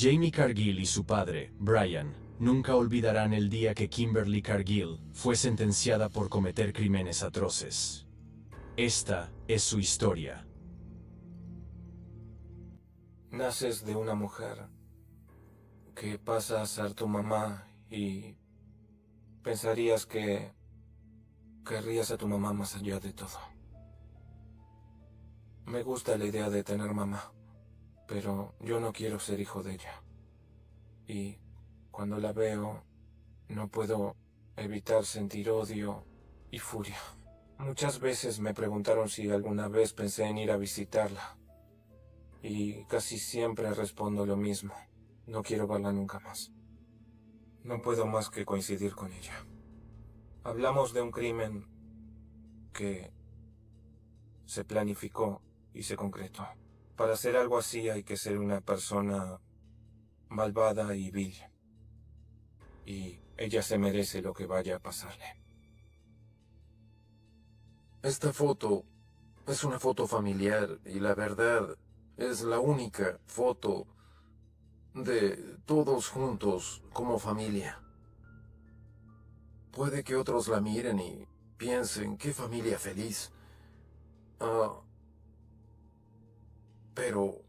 Jamie Cargill y su padre, Brian, nunca olvidarán el día que Kimberly Cargill fue sentenciada por cometer crímenes atroces. Esta es su historia. Naces de una mujer que pasa a ser tu mamá y pensarías que querrías a tu mamá más allá de todo. Me gusta la idea de tener mamá, pero yo no quiero ser hijo de ella. Y cuando la veo, no puedo evitar sentir odio y furia. Muchas veces me preguntaron si alguna vez pensé en ir a visitarla. Y casi siempre respondo lo mismo. No quiero verla nunca más. No puedo más que coincidir con ella. Hablamos de un crimen que se planificó y se concretó. Para hacer algo así hay que ser una persona malvada y vil. Y ella se merece lo que vaya a pasarle. Esta foto es una foto familiar y la verdad es la única foto de todos juntos como familia. Puede que otros la miren y piensen, qué familia feliz. Pero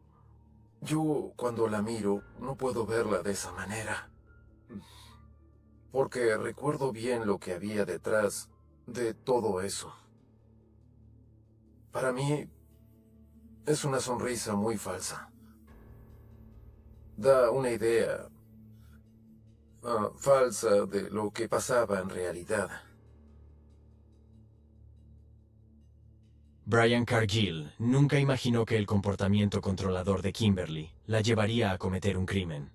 yo cuando la miro no puedo verla de esa manera. Porque recuerdo bien lo que había detrás de todo eso. Para mí es una sonrisa muy falsa. Da una idea falsa de lo que pasaba en realidad. Brian Cargill nunca imaginó que el comportamiento controlador de Kimberly la llevaría a cometer un crimen.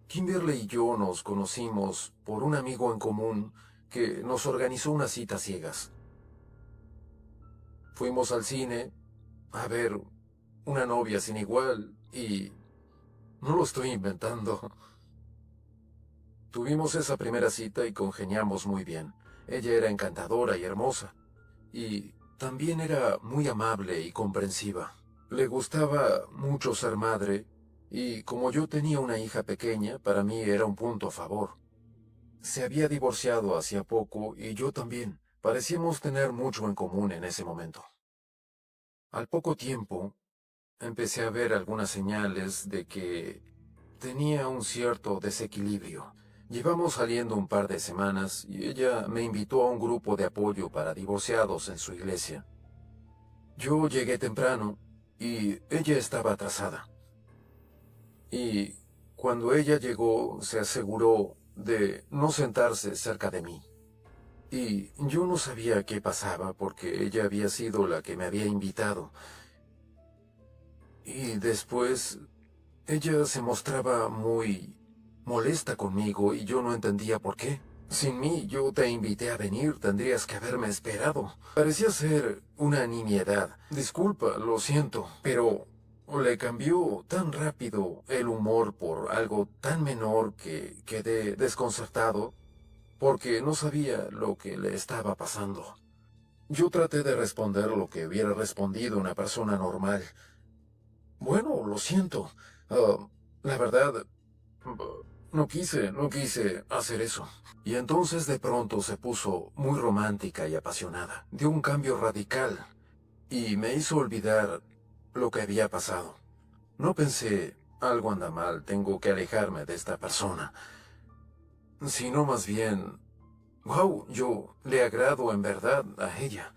Kimberly y yo nos conocimos por un amigo en común que nos organizó unas citas ciegas. Fuimos al cine a ver Una novia sin igual y no lo estoy inventando. Tuvimos esa primera cita y congeniamos muy bien. Ella era encantadora y hermosa y también era muy amable y comprensiva. Le gustaba mucho ser madre y como yo tenía una hija pequeña, para mí era un punto a favor. Se había divorciado hacía poco y yo también. Parecíamos tener mucho en común en ese momento. Al poco tiempo, empecé a ver algunas señales de que tenía un cierto desequilibrio. Llevamos saliendo un par de semanas y ella me invitó a un grupo de apoyo para divorciados en su iglesia. Yo llegué temprano y ella estaba atrasada. Y cuando ella llegó, se aseguró de no sentarse cerca de mí. Y yo no sabía qué pasaba porque ella había sido la que me había invitado. Y después, ella se mostraba muy molesta conmigo y yo no entendía por qué. Sin mí, yo te invité a venir, tendrías que haberme esperado. Parecía ser una nimiedad. Disculpa, lo siento, pero le cambió tan rápido el humor por algo tan menor que quedé desconcertado porque no sabía lo que le estaba pasando. Yo traté de responder lo que hubiera respondido una persona normal. Bueno, lo siento. La verdad, no quise hacer eso. Y entonces de pronto se puso muy romántica y apasionada. Dio un cambio radical y me hizo olvidar lo que había pasado. No pensé, algo anda mal, tengo que alejarme de esta persona. Sino más bien, wow, yo le agrado en verdad a ella.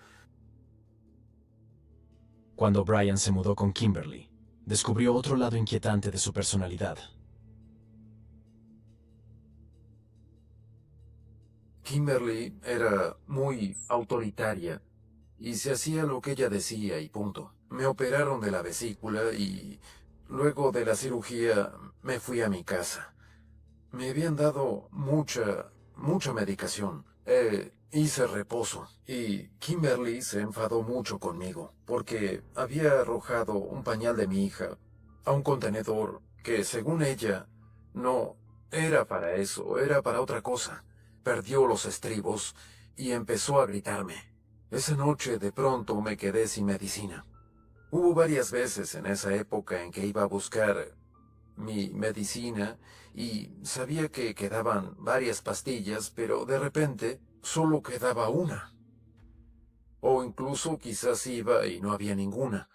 Cuando Brian se mudó con Kimberly, descubrió otro lado inquietante de su personalidad. Kimberly era muy autoritaria y se hacía lo que ella decía y punto. Me operaron de la vesícula y luego de la cirugía me fui a mi casa. Me habían dado mucha medicación. Hice reposo y Kimberly se enfadó mucho conmigo porque había arrojado un pañal de mi hija a un contenedor que, según ella, no era para eso, era para otra cosa. Perdió los estribos y empezó a gritarme. Esa noche de pronto me quedé sin medicina. Hubo varias veces en esa época en que iba a buscar mi medicina y sabía que quedaban varias pastillas, pero de repente solo quedaba una. O incluso quizás iba y no había ninguna.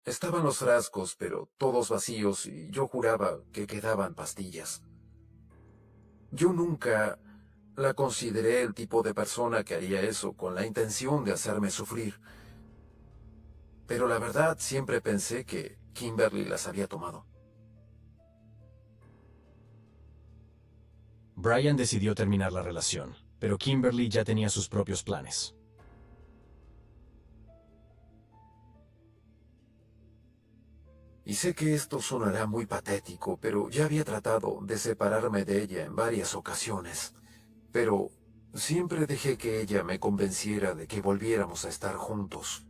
Estaban los frascos, pero todos vacíos, y yo juraba que quedaban pastillas. Yo nunca la consideré el tipo de persona que haría eso con la intención de hacerme sufrir. Pero la verdad siempre pensé que Kimberly las había tomado. Brian decidió terminar la relación, pero Kimberly ya tenía sus propios planes. Y sé que esto sonará muy patético, pero ya había tratado de separarme de ella en varias ocasiones. Pero siempre dejé que ella me convenciera de que volviéramos a estar juntos.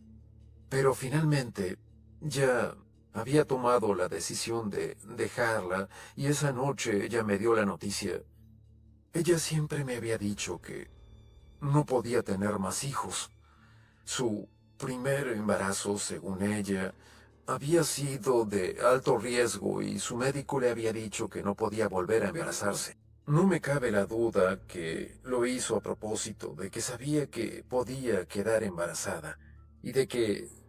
Pero finalmente ya había tomado la decisión de dejarla y esa noche ella me dio la noticia. Ella siempre me había dicho que no podía tener más hijos. Su primer embarazo, según ella, había sido de alto riesgo y su médico le había dicho que no podía volver a embarazarse. No me cabe la duda que lo hizo a propósito, de que sabía que podía quedar embarazada y de que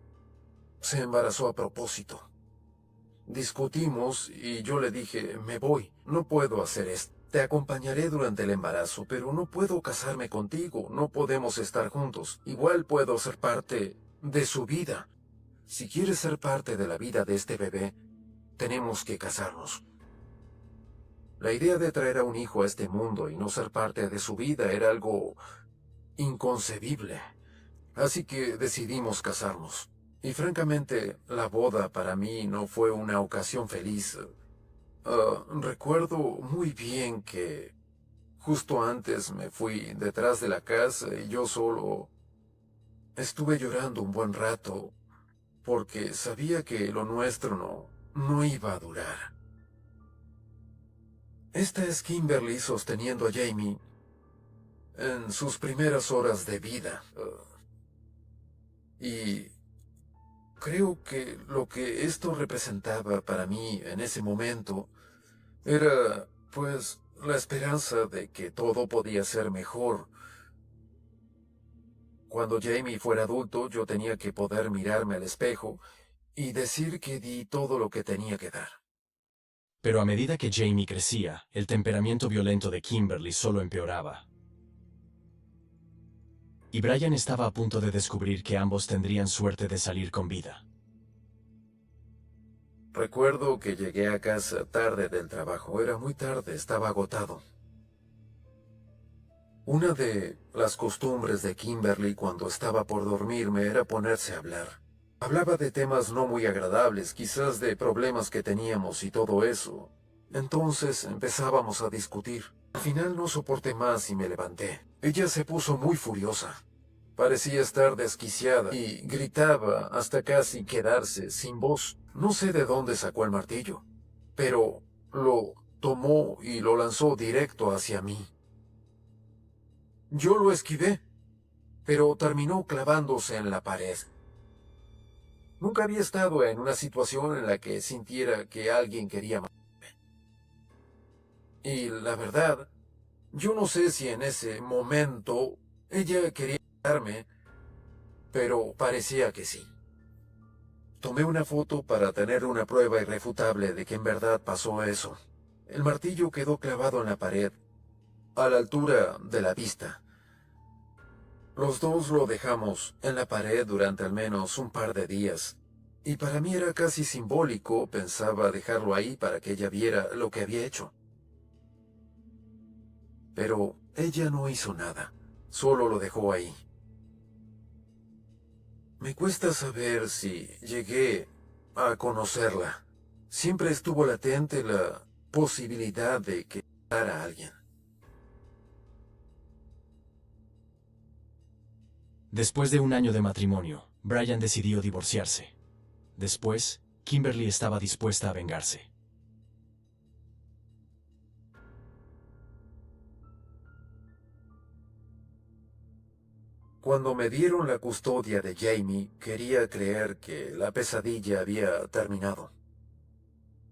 se embarazó a propósito. Discutimos y yo le dije, me voy, no puedo hacer esto. Te acompañaré durante el embarazo, pero no puedo casarme contigo, no podemos estar juntos. Igual puedo ser parte de su vida. Si quieres ser parte de la vida de este bebé, tenemos que casarnos. La idea de traer a un hijo a este mundo y no ser parte de su vida era algo inconcebible. Así que decidimos casarnos. Y francamente, la boda para mí no fue una ocasión feliz. Recuerdo muy bien que justo antes me fui detrás de la casa y yo solo estuve llorando un buen rato porque sabía que lo nuestro no iba a durar. Esta es Kimberly sosteniendo a Jamie en sus primeras horas de vida. Y creo que lo que esto representaba para mí en ese momento era, pues, la esperanza de que todo podía ser mejor. Cuando Jamie fuera adulto, yo tenía que poder mirarme al espejo y decir que di todo lo que tenía que dar. Pero a medida que Jamie crecía, el temperamento violento de Kimberly solo empeoraba. Y Brian estaba a punto de descubrir que ambos tendrían suerte de salir con vida. Recuerdo que llegué a casa tarde del trabajo. Era muy tarde, estaba agotado. Una de las costumbres de Kimberly cuando estaba por dormirme era ponerse a hablar. Hablaba de temas no muy agradables, quizás de problemas que teníamos y todo eso. Entonces empezábamos a discutir. Al final no soporté más y me levanté. Ella se puso muy furiosa. Parecía estar desquiciada y gritaba hasta casi quedarse sin voz. No sé de dónde sacó el martillo, pero lo tomó y lo lanzó directo hacia mí. Yo lo esquivé, pero terminó clavándose en la pared. Nunca había estado en una situación en la que sintiera que alguien quería matarme. Y la verdad, yo no sé si en ese momento ella quería matarme, pero parecía que sí. Tomé una foto para tener una prueba irrefutable de que en verdad pasó eso. El martillo quedó clavado en la pared, a la altura de la vista. Los dos lo dejamos en la pared durante al menos un par de días. Y para mí era casi simbólico, pensaba dejarlo ahí para que ella viera lo que había hecho. Pero ella no hizo nada, solo lo dejó ahí. Me cuesta saber si llegué a conocerla. Siempre estuvo latente la posibilidad de que matara a alguien. Después de un año de matrimonio, Brian decidió divorciarse. Después, Kimberly estaba dispuesta a vengarse. Cuando me dieron la custodia de Jamie, quería creer que la pesadilla había terminado.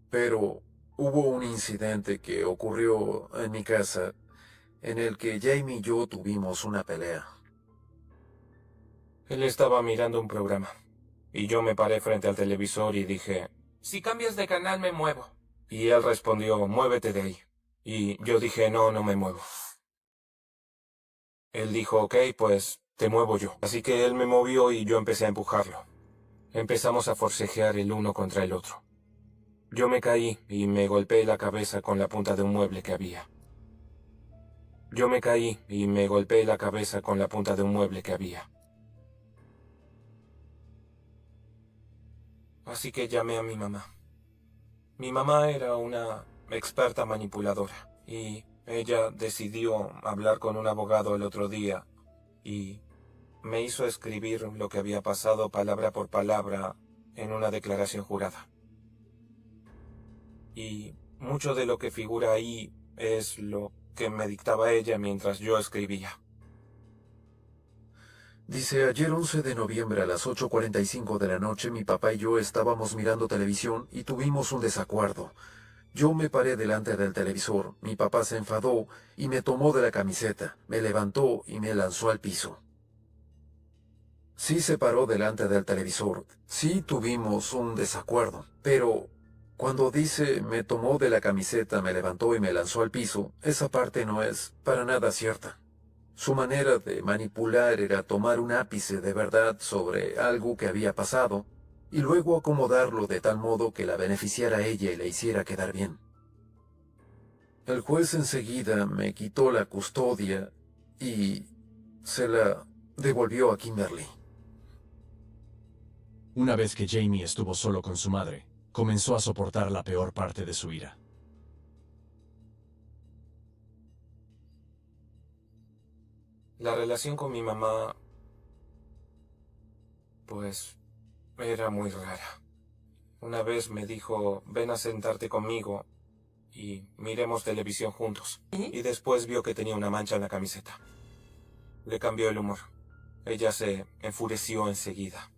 Pero hubo un incidente que ocurrió en mi casa en el que Jamie y yo tuvimos una pelea. Él estaba mirando un programa y yo me paré frente al televisor y dije, si cambias de canal me muevo. Y él respondió, muévete de ahí. Y yo dije, no, no me muevo. Él dijo, ok, pues te muevo yo. Así que él me movió y yo empecé a empujarlo. Empezamos a forcejear el uno contra el otro. Yo me caí y me golpeé la cabeza con la punta de un mueble que había. Yo me caí y me golpeé la cabeza con la punta de un mueble que había. Así que llamé a mi mamá. Mi mamá era una experta manipuladora y ella decidió hablar con un abogado el otro día y me hizo escribir lo que había pasado palabra por palabra en una declaración jurada. Y mucho de lo que figura ahí es lo que me dictaba ella mientras yo escribía. Dice, ayer 11 de noviembre a las 8:45 de la noche, mi papá y yo estábamos mirando televisión y tuvimos un desacuerdo. Yo me paré delante del televisor, mi papá se enfadó y me tomó de la camiseta, me levantó y me lanzó al piso. Sí se paró delante del televisor, sí tuvimos un desacuerdo, pero cuando dice me tomó de la camiseta, me levantó y me lanzó al piso, esa parte no es para nada cierta. Su manera de manipular era tomar un ápice de verdad sobre algo que había pasado y luego acomodarlo de tal modo que la beneficiara a ella y la hiciera quedar bien. El juez enseguida me quitó la custodia y se la devolvió a Kimberly. Una vez que Jamie estuvo solo con su madre, comenzó a soportar la peor parte de su ira. La relación con mi mamá, pues, era muy rara. Una vez me dijo, ven a sentarte conmigo y miremos televisión juntos. Y después vio que tenía una mancha en la camiseta. Le cambió el humor. Ella se enfureció enseguida.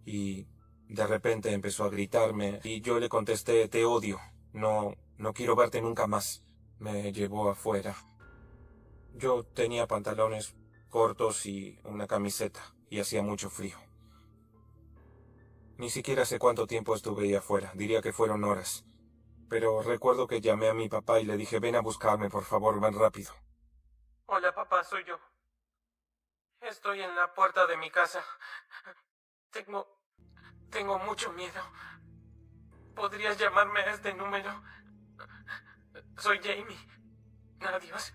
Y de repente empezó a gritarme y yo le contesté, te odio. No quiero verte nunca más. Me llevó afuera. Yo tenía pantalones cortos y una camiseta, y hacía mucho frío. Ni siquiera sé cuánto tiempo estuve ahí afuera, diría que fueron horas. Pero recuerdo que llamé a mi papá y le dije, ven a buscarme, por favor, ven rápido. Hola, papá, soy yo. Estoy en la puerta de mi casa. Tengo mucho miedo. ¿Podrías llamarme a este número? Soy Jamie. Adiós.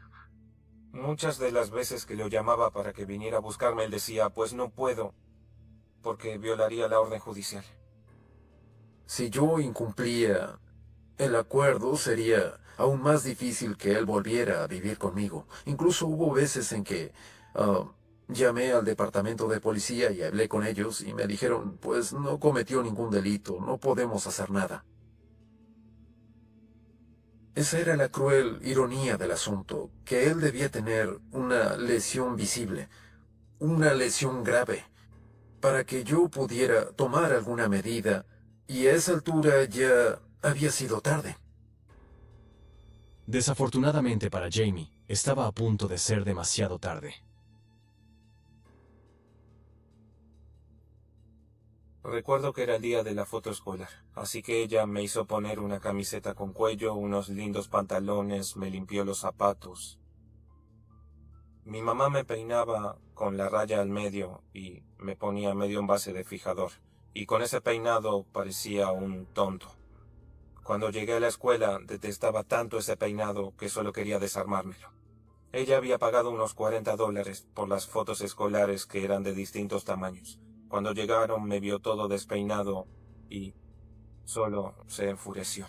Muchas de las veces que lo llamaba para que viniera a buscarme, él decía, pues no puedo, porque violaría la orden judicial. Si yo incumplía el acuerdo, sería aún más difícil que él volviera a vivir conmigo. Incluso hubo veces en que llamé al departamento de policía y hablé con ellos y me dijeron, pues no cometió ningún delito, no podemos hacer nada. Esa era la cruel ironía del asunto, que él debía tener una lesión visible, una lesión grave, para que yo pudiera tomar alguna medida, y a esa altura ya había sido tarde. Desafortunadamente para Jamie, estaba a punto de ser demasiado tarde. Recuerdo que era el día de la foto escolar, así que ella me hizo poner una camiseta con cuello, unos lindos pantalones, me limpió los zapatos. Mi mamá me peinaba con la raya al medio y me ponía medio envase de fijador, y con ese peinado parecía un tonto. Cuando llegué a la escuela detestaba tanto ese peinado que solo quería desarmármelo. Ella había pagado unos $40 por las fotos escolares que eran de distintos tamaños. Cuando llegaron me vio todo despeinado y solo se enfureció.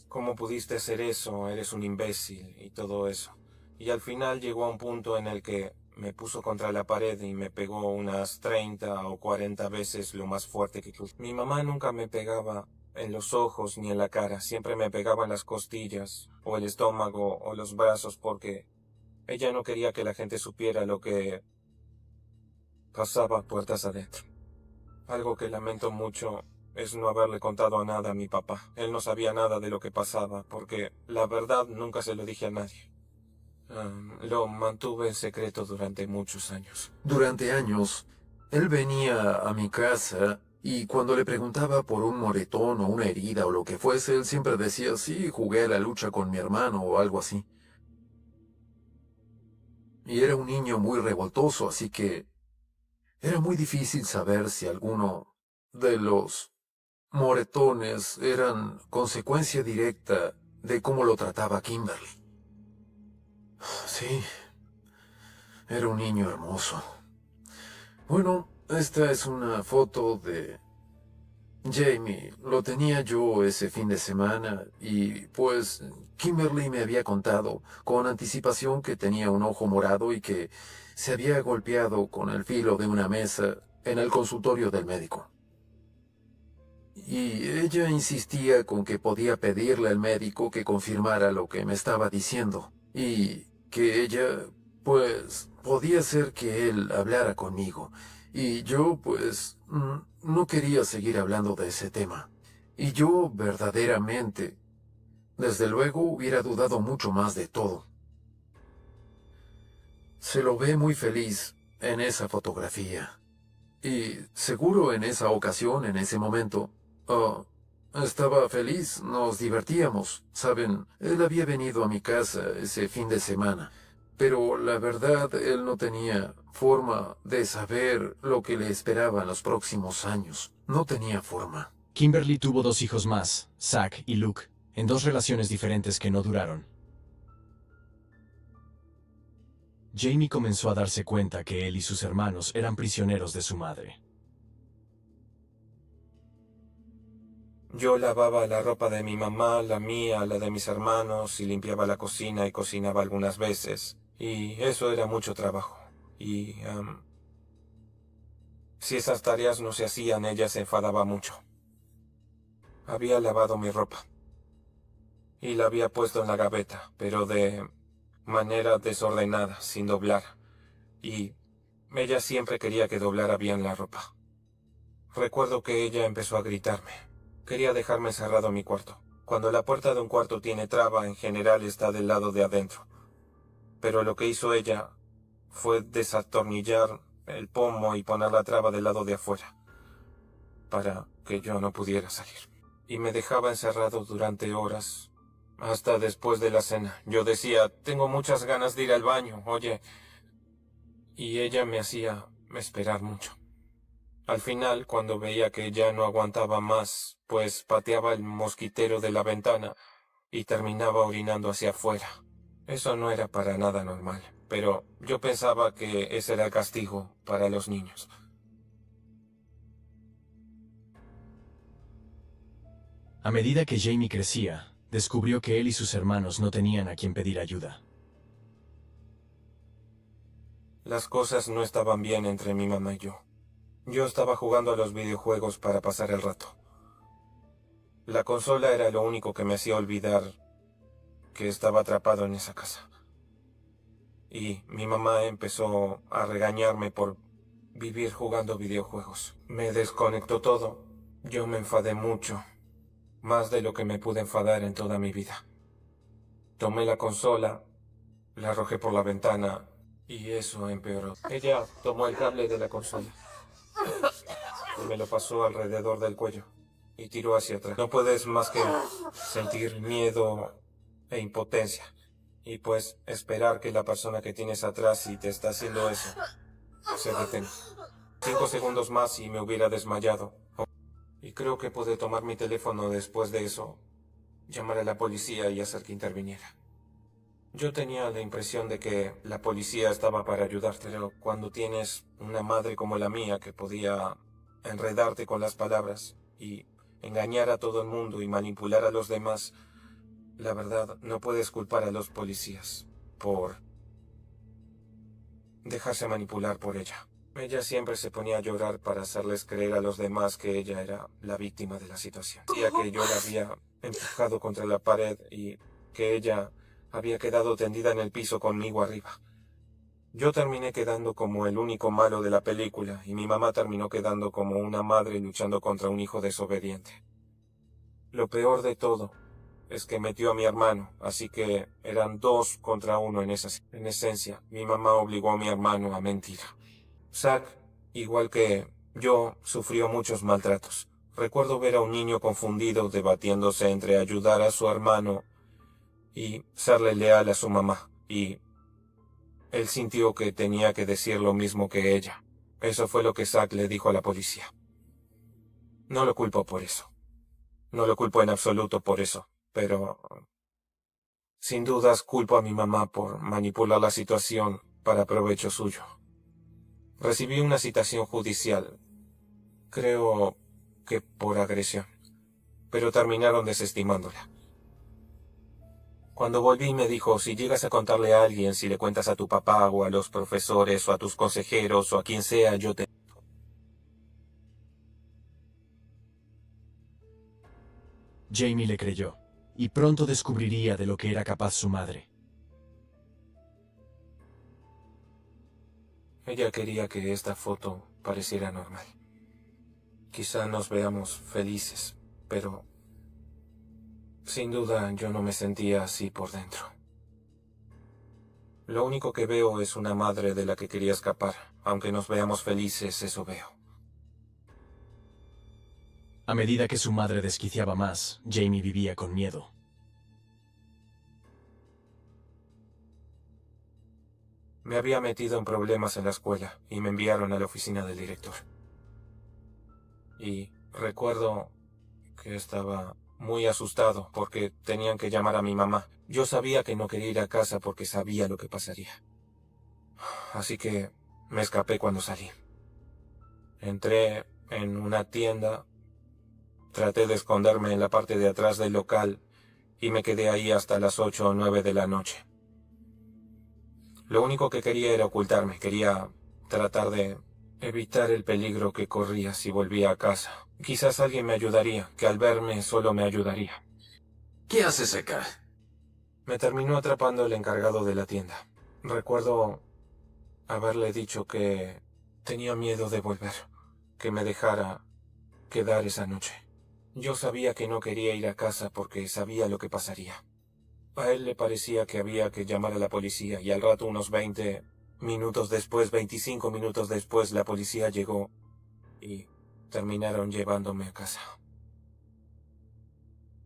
¿Cómo pudiste hacer eso? Eres un imbécil y todo eso. Y al final llegó a un punto en el que me puso contra la pared y me pegó unas 30 o 40 veces lo más fuerte que pude. Mi mamá nunca me pegaba en los ojos ni en la cara, siempre me pegaba en las costillas o el estómago o los brazos porque ella no quería que la gente supiera lo que pasaba puertas adentro. Algo que lamento mucho es no haberle contado nada a mi papá. Él no sabía nada de lo que pasaba, porque la verdad nunca se lo dije a nadie. Lo mantuve en secreto durante muchos años. Durante años, él venía a mi casa y cuando le preguntaba por un moretón o una herida o lo que fuese, él siempre decía, sí, jugué a la lucha con mi hermano o algo así. Y era un niño muy revoltoso, así que era muy difícil saber si alguno de los moretones eran consecuencia directa de cómo lo trataba Kimberly. Sí, era un niño hermoso. Bueno, esta es una foto de Jamie. Lo tenía yo ese fin de semana y pues Kimberly me había contado con anticipación que tenía un ojo morado y que se había golpeado con el filo de una mesa en el consultorio del médico. Y ella insistía con que podía pedirle al médico que confirmara lo que me estaba diciendo y que ella, pues, podía ser que él hablara conmigo. Y yo, pues, no quería seguir hablando de ese tema. Y yo, verdaderamente, desde luego, hubiera dudado mucho más de todo. Se lo ve muy feliz en esa fotografía. Y seguro en esa ocasión, en ese momento, estaba feliz, nos divertíamos. Saben, él había venido a mi casa ese fin de semana. Pero la verdad, él no tenía forma de saber lo que le esperaba en los próximos años. No tenía forma. Kimberly tuvo 2 hijos más, Zach y Luke, en 2 relaciones diferentes que no duraron. Jamie comenzó a darse cuenta que él y sus hermanos eran prisioneros de su madre. Yo lavaba la ropa de mi mamá, la mía, la de mis hermanos, y limpiaba la cocina y cocinaba algunas veces. Y eso era mucho trabajo. Y si esas tareas no se hacían, ella se enfadaba mucho. Había lavado mi ropa y la había puesto en la gaveta, pero de manera desordenada, sin doblar. Y ella siempre quería que doblara bien la ropa. Recuerdo que ella empezó a gritarme. Quería dejarme encerrado en mi cuarto. Cuando la puerta de un cuarto tiene traba, en general está del lado de adentro. Pero lo que hizo ella fue desatornillar el pomo y poner la traba del lado de afuera, para que yo no pudiera salir. Y me dejaba encerrado durante horas, hasta después de la cena. Yo decía, tengo muchas ganas de ir al baño, oye. Y ella me hacía esperar mucho. Al final, cuando veía que ya no aguantaba más, pues pateaba el mosquitero de la ventana y terminaba orinando hacia afuera. Eso no era para nada normal, pero yo pensaba que ese era el castigo para los niños. A medida que Jamie crecía, descubrió que él y sus hermanos no tenían a quien pedir ayuda. Las cosas no estaban bien entre mi mamá y yo. Yo estaba jugando a los videojuegos para pasar el rato. La consola era lo único que me hacía olvidar que estaba atrapado en esa casa. Y mi mamá empezó a regañarme por vivir jugando videojuegos. Me desconectó todo. Yo me enfadé mucho, más de lo que me pude enfadar en toda mi vida. Tomé la consola, la arrojé por la ventana y eso empeoró. Ella tomó el cable de la consola y me lo pasó alrededor del cuello y tiró hacia atrás. No puedes más que sentir miedo e impotencia y pues esperar que la persona que tienes atrás y te está haciendo eso se detenga. 5 segundos más y me hubiera desmayado. Y creo que pude tomar mi teléfono después de eso, llamar a la policía y hacer que interviniera. Yo tenía la impresión de que la policía estaba para ayudarte, pero cuando tienes una madre como la mía que podía enredarte con las palabras y engañar a todo el mundo y manipular a los demás, la verdad no puedes culpar a los policías por dejarse manipular por ella. Ella siempre se ponía a llorar para hacerles creer a los demás que ella era la víctima de la situación. Decía que yo la había empujado contra la pared y que ella había quedado tendida en el piso conmigo arriba. Yo terminé quedando como el único malo de la película y mi mamá terminó quedando como una madre luchando contra un hijo desobediente. Lo peor de todo es que metió a mi hermano, así que eran 2 contra 1 en esencia. Mi mamá obligó a mi hermano a mentir. Zack, igual que yo, sufrió muchos maltratos. Recuerdo ver a un niño confundido debatiéndose entre ayudar a su hermano y serle leal a su mamá, y él sintió que tenía que decir lo mismo que ella. Eso fue lo que Zack le dijo a la policía. No lo culpo por eso. No lo culpo en absoluto por eso, pero sin dudas culpo a mi mamá por manipular la situación para provecho suyo. Recibí una citación judicial, creo que por agresión, pero terminaron desestimándola. Cuando volví me dijo, si llegas a contarle a alguien, si le cuentas a tu papá o a los profesores o a tus consejeros o a quien sea, yo te... Jamie le creyó, y pronto descubriría de lo que era capaz su madre. Ella quería que esta foto pareciera normal. Quizá nos veamos felices, pero sin duda yo no me sentía así por dentro. Lo único que veo es una madre de la que quería escapar. Aunque nos veamos felices, eso veo. A medida que su madre desquiciaba más, Jamie vivía con miedo. Me había metido en problemas en la escuela y me enviaron a la oficina del director. Y recuerdo que estaba muy asustado porque tenían que llamar a mi mamá. Yo sabía que no quería ir a casa porque sabía lo que pasaría. Así que me escapé cuando salí. Entré en una tienda, traté de esconderme en la parte de atrás del local y me quedé ahí hasta las 8 o 9 de la noche. Lo único que quería era ocultarme, quería tratar de evitar el peligro que corría si volvía a casa. Quizás alguien me ayudaría, que al verme solo me ayudaría. ¿Qué haces acá? Me terminó atrapando el encargado de la tienda. Recuerdo haberle dicho que tenía miedo de volver, que me dejara quedar esa noche. Yo sabía que no quería ir a casa porque sabía lo que pasaría. A él le parecía que había que llamar a la policía y al rato, unos 20 minutos después, 25 minutos después, la policía llegó y terminaron llevándome a casa.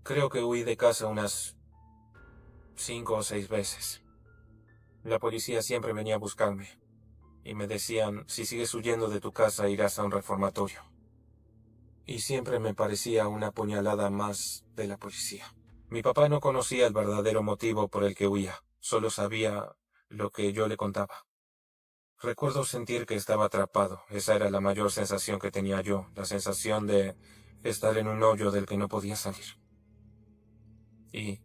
Creo que huí de casa unas 5 o 6 veces. La policía siempre venía a buscarme y me decían, si sigues huyendo de tu casa irás a un reformatorio. Y siempre me parecía una puñalada más de la policía. Mi papá no conocía el verdadero motivo por el que huía, solo sabía lo que yo le contaba. Recuerdo sentir que estaba atrapado, esa era la mayor sensación que tenía yo, la sensación de estar en un hoyo del que no podía salir. Y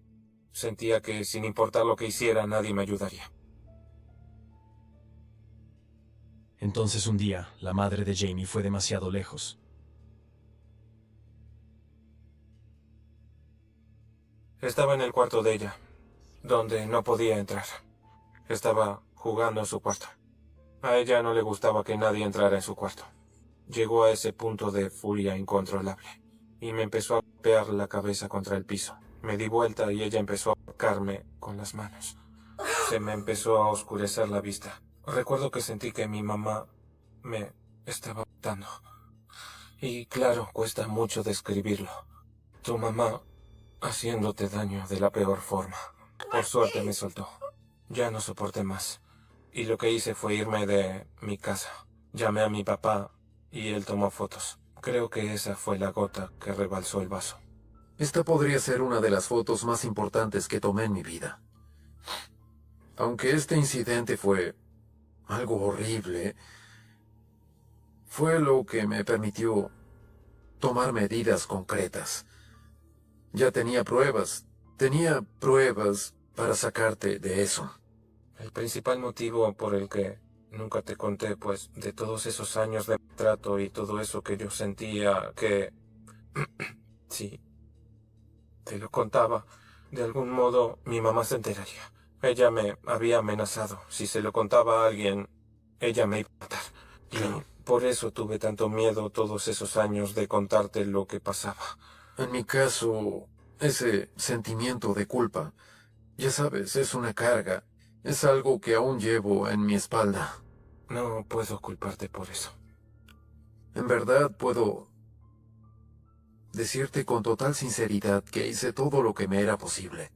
sentía que sin importar lo que hiciera nadie me ayudaría. Entonces un día, la madre de Jamie fue demasiado lejos. Estaba en el cuarto de ella, donde no podía entrar. Estaba jugando en su cuarto. A ella no le gustaba que nadie entrara en su cuarto. Llegó a ese punto de furia incontrolable y me empezó a golpear la cabeza contra el piso. Me di vuelta y ella empezó a tocarme con las manos. Se me empezó a oscurecer la vista. Recuerdo que sentí que mi mamá me estaba matando. Y claro, cuesta mucho describirlo. Tu mamá haciéndote daño de la peor forma. Por suerte me soltó. Ya no soporté más. Y lo que hice fue irme de mi casa. Llamé a mi papá y él tomó fotos. Creo que esa fue la gota que rebalsó el vaso. Esta podría ser una de las fotos más importantes que tomé en mi vida. Aunque este incidente fue algo horrible, fue lo que me permitió tomar medidas concretas. Ya tenía pruebas para sacarte de eso. El principal motivo por el que nunca te conté, pues, de todos esos años de trato y todo eso que yo sentía que... si te lo contaba, de algún modo mi mamá se enteraría. Ella me había amenazado. Si se lo contaba a alguien, ella me iba a matar. Y Claro. por eso tuve tanto miedo todos esos años de contarte lo que pasaba. En mi caso, ese sentimiento de culpa, ya sabes, es una carga. Es algo que aún llevo en mi espalda. No puedo culparte por eso. En verdad puedo decirte con total sinceridad que hice todo lo que me era posible.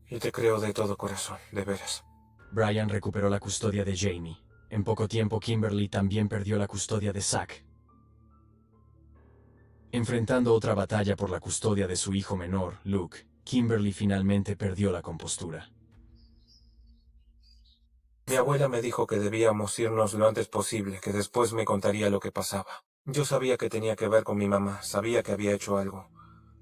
Y te creo de todo corazón, de veras. Brian recuperó la custodia de Jamie. En poco tiempo, Kimberly también perdió la custodia de Zack. Enfrentando otra batalla por la custodia de su hijo menor, Luke, Kimberly finalmente perdió la compostura. Mi abuela me dijo que debíamos irnos lo antes posible, que después me contaría lo que pasaba. Yo sabía que tenía que ver con mi mamá, sabía que había hecho algo.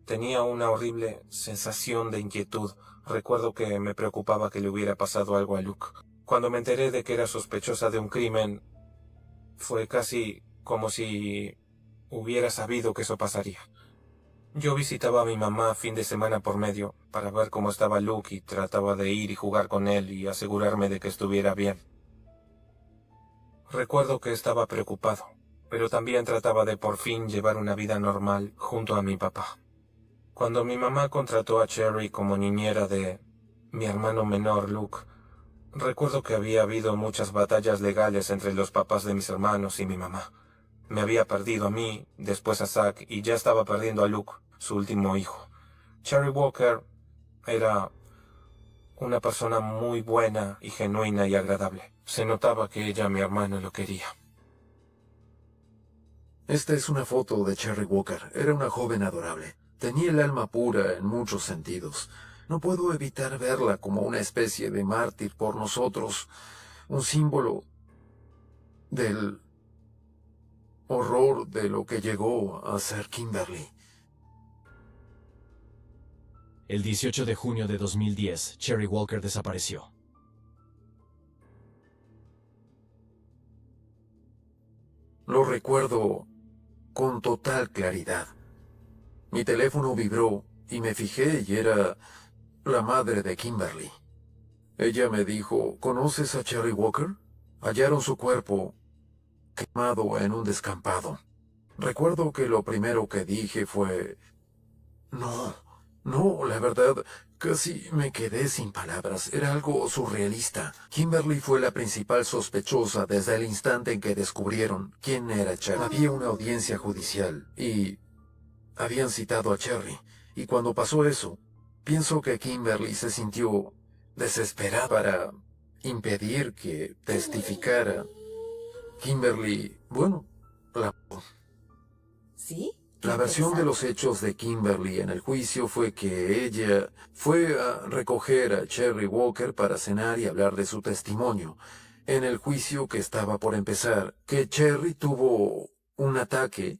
Tenía una horrible sensación de inquietud. Recuerdo que me preocupaba que le hubiera pasado algo a Luke. Cuando me enteré de que era sospechosa de un crimen, fue casi como si hubiera sabido que eso pasaría. Yo visitaba a mi mamá fin de semana por medio para ver cómo estaba Luke y trataba de ir y jugar con él y asegurarme de que estuviera bien. Recuerdo que estaba preocupado, pero también trataba de por fin llevar una vida normal junto a mi papá. Cuando mi mamá contrató a Cherry como niñera de mi hermano menor, Luke, recuerdo que había habido muchas batallas legales entre los papás de mis hermanos y mi mamá. Me había perdido a mí, después a Zack, y ya estaba perdiendo a Luke, su último hijo. Cherry Walker era una persona muy buena y genuina y agradable. Se notaba que ella, mi hermano, lo quería. Esta es una foto de Cherry Walker. Era una joven adorable. Tenía el alma pura en muchos sentidos. No puedo evitar verla como una especie de mártir por nosotros, un símbolo del horror de lo que llegó a ser Kimberly. El 18 de junio de 2010, Cherry Walker desapareció. Lo recuerdo con total claridad. Mi teléfono vibró y me fijé y era la madre de Kimberly. Ella me dijo, ¿conoces a Cherry Walker? Hallaron su cuerpo quemado en un descampado. Recuerdo que lo primero que dije fue... No, la verdad, casi me quedé sin palabras. Era algo surrealista. Kimberly fue la principal sospechosa desde el instante en que descubrieron quién era Cherry. Había una audiencia judicial y habían citado a Cherry. Y cuando pasó eso, pienso que Kimberly se sintió desesperada para impedir que testificara. Kimberly, bueno, ¿Sí? la versión de los hechos de Kimberly en el juicio fue que ella fue a recoger a Cherry Walker para cenar y hablar de su testimonio. En el juicio que estaba por empezar, que Cherry tuvo un ataque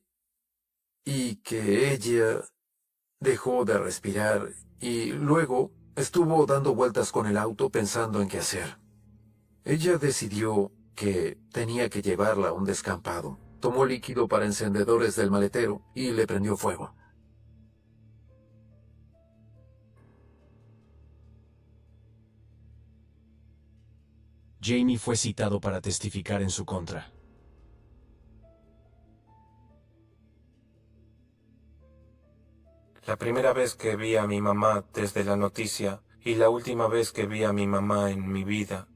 y que ella dejó de respirar y luego estuvo dando vueltas con el auto pensando en qué hacer. Ella decidió que tenía que llevarla a un descampado. Tomó líquido para encendedores del maletero y le prendió fuego. Jamie fue citado para testificar en su contra. La primera vez que vi a mi mamá desde la noticia y la última vez que vi a mi mamá en mi vida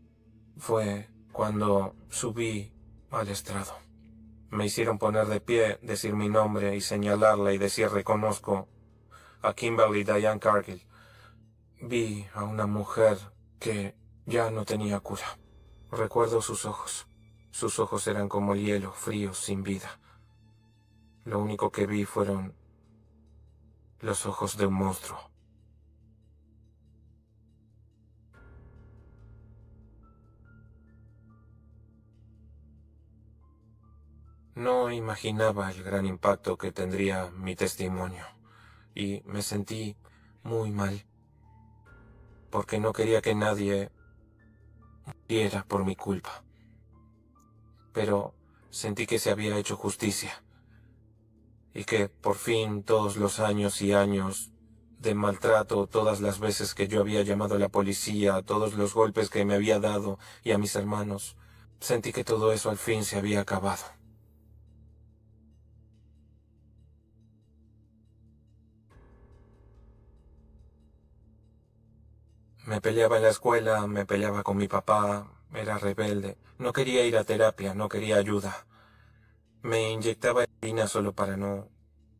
fue cuando subí al estrado. Me hicieron poner de pie, decir mi nombre y señalarla y decir reconozco a Kimberly Diane Cargill. Vi a una mujer que ya no tenía cura. Recuerdo sus ojos. Sus ojos eran como el hielo, fríos, sin vida. Lo único que vi fueron los ojos de un monstruo. No imaginaba el gran impacto que tendría mi testimonio y me sentí muy mal porque no quería que nadie muriera por mi culpa. Pero sentí que se había hecho justicia y que por fin todos los años y años de maltrato, todas las veces que yo había llamado a la policía, todos los golpes que me había dado y a mis hermanos, sentí que todo eso al fin se había acabado. Me peleaba en la escuela, me peleaba con mi papá, era rebelde, no quería ir a terapia, no quería ayuda. Me inyectaba heroína solo para no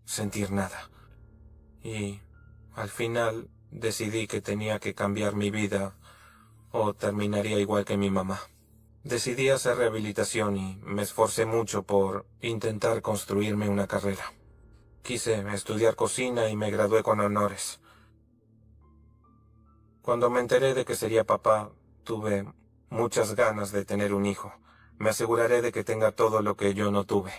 sentir nada. Y al final decidí que tenía que cambiar mi vida o terminaría igual que mi mamá. Decidí hacer rehabilitación y me esforcé mucho por intentar construirme una carrera. Quise estudiar cocina y me gradué con honores. Cuando me enteré de que sería papá, tuve muchas ganas de tener un hijo. Me aseguraré de que tenga todo lo que yo no tuve.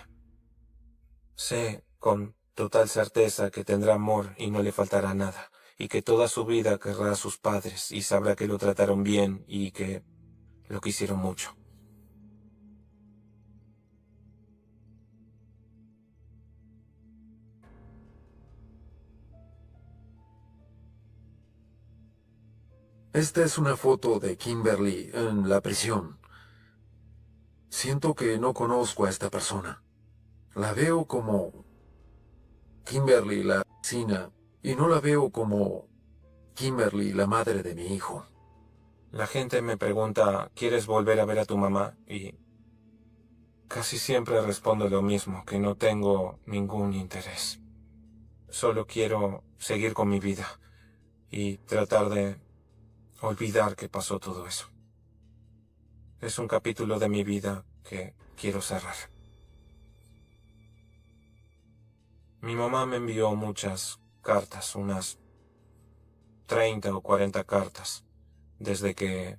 Sé con total certeza que tendrá amor y no le faltará nada, y que toda su vida querrá a sus padres y sabrá que lo trataron bien y que lo quisieron mucho. Esta es una foto de Kimberly en la prisión. Siento que no conozco a esta persona. La veo como Kimberly, la vecina, y no la veo como Kimberly, la madre de mi hijo. La gente me pregunta, ¿quieres volver a ver a tu mamá? Y casi siempre respondo lo mismo, que no tengo ningún interés. Solo quiero seguir con mi vida y tratar de olvidar que pasó todo eso. Es un capítulo de mi vida que quiero cerrar. Mi mamá me envió muchas cartas, unas 30 o 40 cartas, desde que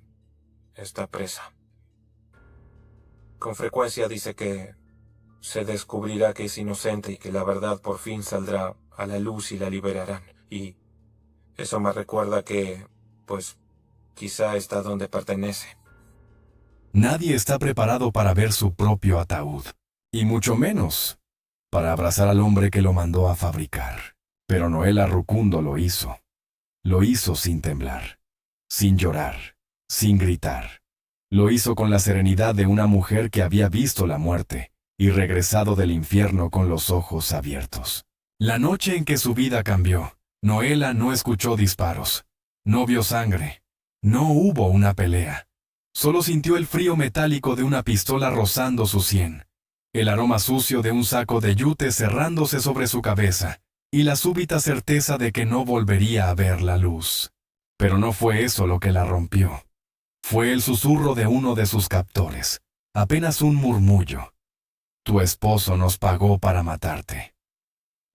está presa. Con frecuencia dice que se descubrirá que es inocente y que la verdad por fin saldrá a la luz y la liberarán. Y eso me recuerda que, pues, quizá está donde pertenece. Nadie está preparado para ver su propio ataúd, y mucho menos para abrazar al hombre que lo mandó a fabricar. Pero Noela Rukundo lo hizo. Lo hizo sin temblar, sin llorar, sin gritar. Lo hizo con la serenidad de una mujer que había visto la muerte y regresado del infierno con los ojos abiertos. La noche en que su vida cambió, Noela no escuchó disparos, no vio sangre, no hubo una pelea. Solo sintió el frío metálico de una pistola rozando su sien, el aroma sucio de un saco de yute cerrándose sobre su cabeza y la súbita certeza de que no volvería a ver la luz. Pero no fue eso lo que la rompió. Fue el susurro de uno de sus captores, apenas un murmullo. Tu esposo nos pagó para matarte.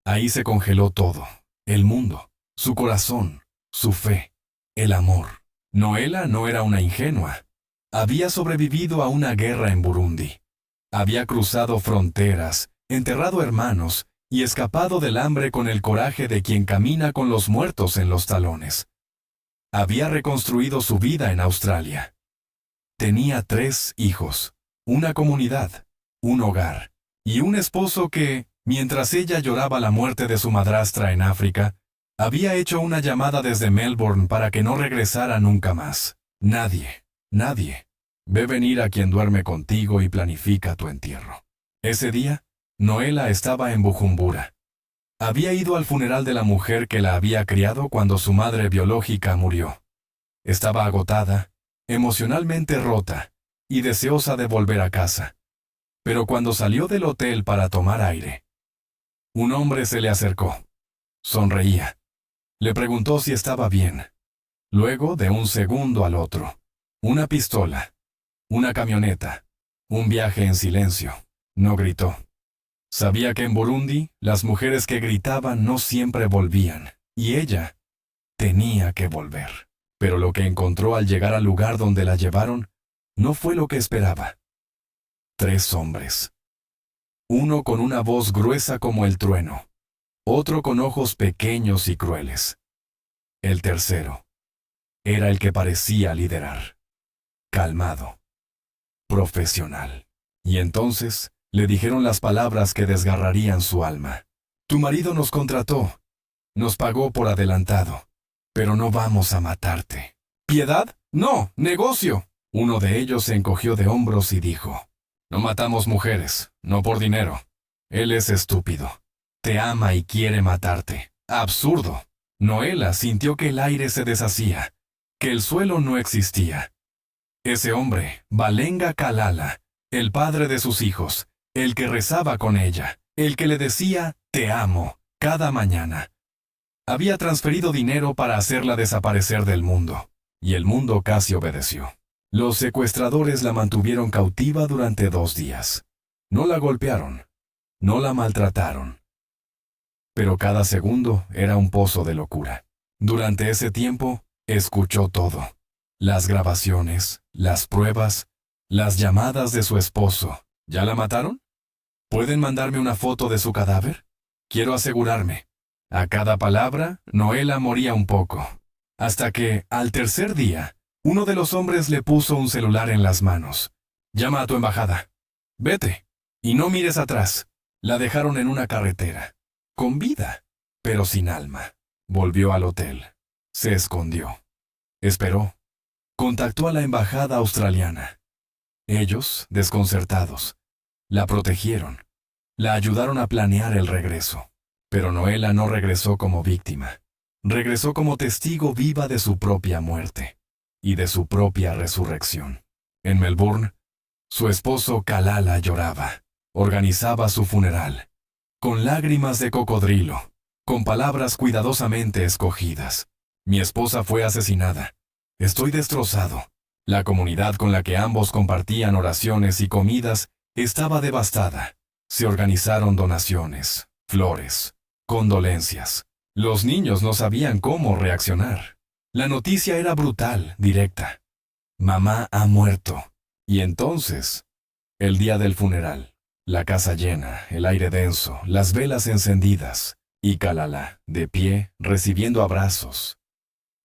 Ahí se congeló todo, el mundo, su corazón, su fe, el amor. Noela no era una ingenua. Había sobrevivido a una guerra en Burundi. Había cruzado fronteras, enterrado hermanos y escapado del hambre con el coraje de quien camina con los muertos en los talones. Había reconstruido su vida en Australia. Tenía 3 hijos, una comunidad, un hogar, y un esposo que, mientras ella lloraba la muerte de su madrastra en África, había hecho una llamada desde Melbourne para que no regresara nunca más. Nadie. Ve venir a quien duerme contigo y planifica tu entierro. Ese día, Noela estaba en Bujumbura. Había ido al funeral de la mujer que la había criado cuando su madre biológica murió. Estaba agotada, emocionalmente rota y deseosa de volver a casa. Pero cuando salió del hotel para tomar aire, un hombre se le acercó. Sonreía. Le preguntó si estaba bien. Luego, de un segundo al otro, una pistola, una camioneta, un viaje en silencio. No gritó. Sabía que en Burundi, las mujeres que gritaban no siempre volvían, y ella tenía que volver. Pero lo que encontró al llegar al lugar donde la llevaron no fue lo que esperaba. 3 hombres. Uno con una voz gruesa como el trueno, otro con ojos pequeños y crueles. El tercero era el que parecía liderar. Calmado. Profesional. Y entonces le dijeron las palabras que desgarrarían su alma. Tu marido nos contrató. Nos pagó por adelantado, pero no vamos a matarte. ¿Piedad? No, negocio. Uno de ellos se encogió de hombros y dijo, no matamos mujeres, no por dinero. Él es estúpido. Te ama y quiere matarte. Absurdo. Noela sintió que el aire se deshacía, que el suelo no existía. Ese hombre, Balenga Kalala, el padre de sus hijos, el que rezaba con ella, el que le decía, te amo, cada mañana. Había transferido dinero para hacerla desaparecer del mundo, y el mundo casi obedeció. Los secuestradores la mantuvieron cautiva durante 2 días. No la golpearon, no la maltrataron. Pero cada segundo era un pozo de locura. Durante ese tiempo, escuchó todo. Las grabaciones, las pruebas, las llamadas de su esposo. ¿Ya la mataron? ¿Pueden mandarme una foto de su cadáver? Quiero asegurarme. A cada palabra, Noela moría un poco. Hasta que, al tercer día, uno de los hombres le puso un celular en las manos. Llama a tu embajada. Vete. Y no mires atrás. La dejaron en una carretera. Con vida, pero sin alma. Volvió al hotel. Se escondió. Esperó. Contactó a la embajada australiana. Ellos, desconcertados, la protegieron. La ayudaron a planear el regreso. Pero Noela no regresó como víctima. Regresó como testigo viva de su propia muerte y de su propia resurrección. En Melbourne, su esposo Kalala lloraba. Organizaba su funeral. Con lágrimas de cocodrilo, con palabras cuidadosamente escogidas. Mi esposa fue asesinada. Estoy destrozado. La comunidad con la que ambos compartían oraciones y comidas estaba devastada. Se organizaron donaciones, flores, condolencias. Los niños no sabían cómo reaccionar. La noticia era brutal, directa. Mamá ha muerto. Y entonces, el día del funeral, la casa llena, el aire denso, las velas encendidas, y Kalala, de pie, recibiendo abrazos.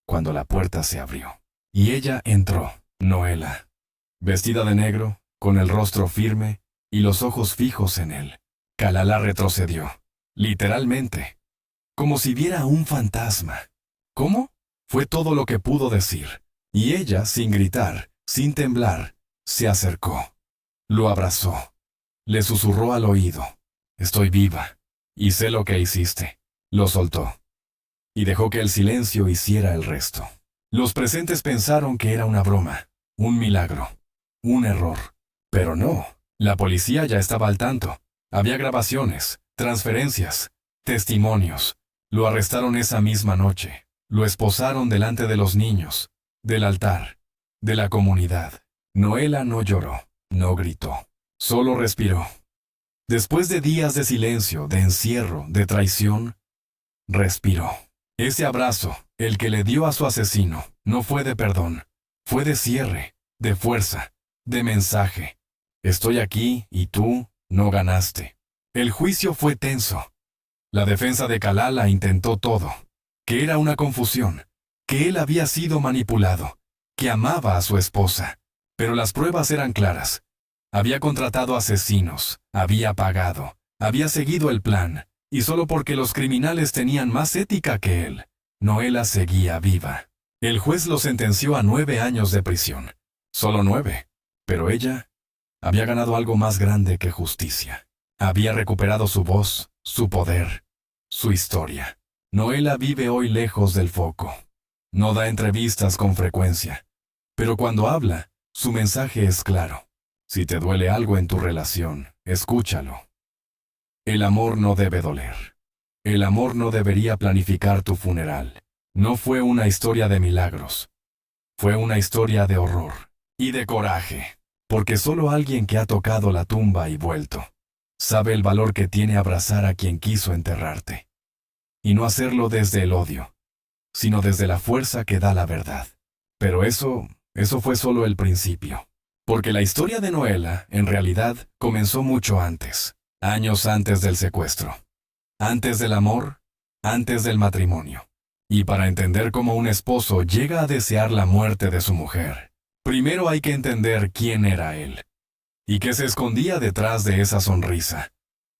Cuando la puerta se abrió, y ella entró, Noela, vestida de negro, con el rostro firme y los ojos fijos en él. Kalala retrocedió, literalmente, como si viera un fantasma. ¿Cómo? Fue todo lo que pudo decir, y ella, sin gritar, sin temblar, se acercó. Lo abrazó. Le susurró al oído. Estoy viva, y sé lo que hiciste. Lo soltó. Y dejó que el silencio hiciera el resto. Los presentes pensaron que era una broma, un milagro, un error. Pero no, la policía ya estaba al tanto. Había grabaciones, transferencias, testimonios. Lo arrestaron esa misma noche. Lo esposaron delante de los niños, del altar, de la comunidad. Noela no lloró, no gritó, solo respiró. Después de días de silencio, de encierro, de traición, respiró. Ese abrazo, el que le dio a su asesino, no fue de perdón, fue de cierre, de fuerza, de mensaje. Estoy aquí y tú no ganaste. El juicio fue tenso. La defensa de Kalala intentó todo, que era una confusión, que él había sido manipulado, que amaba a su esposa. Pero las pruebas eran claras. Había contratado asesinos, había pagado, había seguido el plan, y solo porque los criminales tenían más ética que él, Noela seguía viva. El juez lo sentenció a 9 años de prisión. Solo 9. Pero ella había ganado algo más grande que justicia. Había recuperado su voz, su poder, su historia. Noela vive hoy lejos del foco. No da entrevistas con frecuencia. Pero cuando habla, su mensaje es claro. Si te duele algo en tu relación, escúchalo. El amor no debe doler. El amor no debería planificar tu funeral. No fue una historia de milagros. Fue una historia de horror y de coraje. Porque solo alguien que ha tocado la tumba y vuelto sabe el valor que tiene abrazar a quien quiso enterrarte. Y no hacerlo desde el odio, sino desde la fuerza que da la verdad. Pero eso fue solo el principio. Porque la historia de Noela, en realidad, comenzó mucho antes. Años antes del secuestro. Antes del amor, antes del matrimonio. Y para entender cómo un esposo llega a desear la muerte de su mujer, primero hay que entender quién era él. Y qué se escondía detrás de esa sonrisa.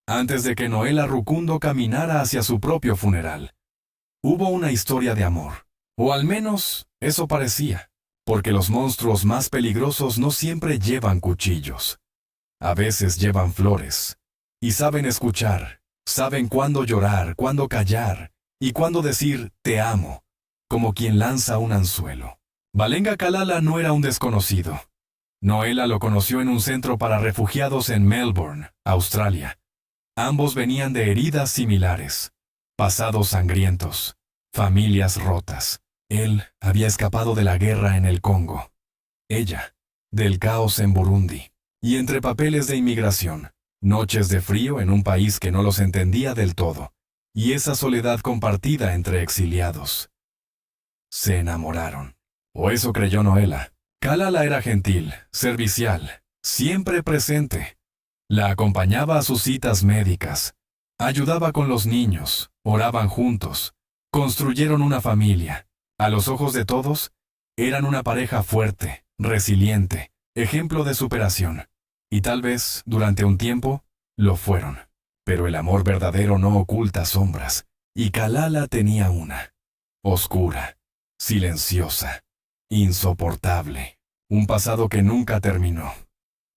Antes de que Noela Rukundo caminara hacia su propio funeral. Hubo una historia de amor, o al menos eso parecía, porque los monstruos más peligrosos no siempre llevan cuchillos. A veces llevan flores, y saben escuchar, saben cuándo llorar, cuándo callar, y cuándo decir te amo, como quien lanza un anzuelo. Balenga Kalala no era un desconocido. Noela lo conoció en un centro para refugiados en Melbourne, Australia. Ambos venían de heridas similares, pasados sangrientos, familias rotas. Él había escapado de la guerra en el Congo. Ella, del caos en Burundi. Y entre papeles de inmigración, noches de frío en un país que no los entendía del todo, y esa soledad compartida entre exiliados. Se enamoraron. O eso creyó Noela. Kalala era gentil, servicial, siempre presente. La acompañaba a sus citas médicas, ayudaba con los niños, oraban juntos, construyeron una familia. A los ojos de todos, eran una pareja fuerte, resiliente, ejemplo de superación. Y tal vez, durante un tiempo, lo fueron. Pero el amor verdadero no oculta sombras, y Kalala tenía una. Oscura, silenciosa, insoportable. Un pasado que nunca terminó.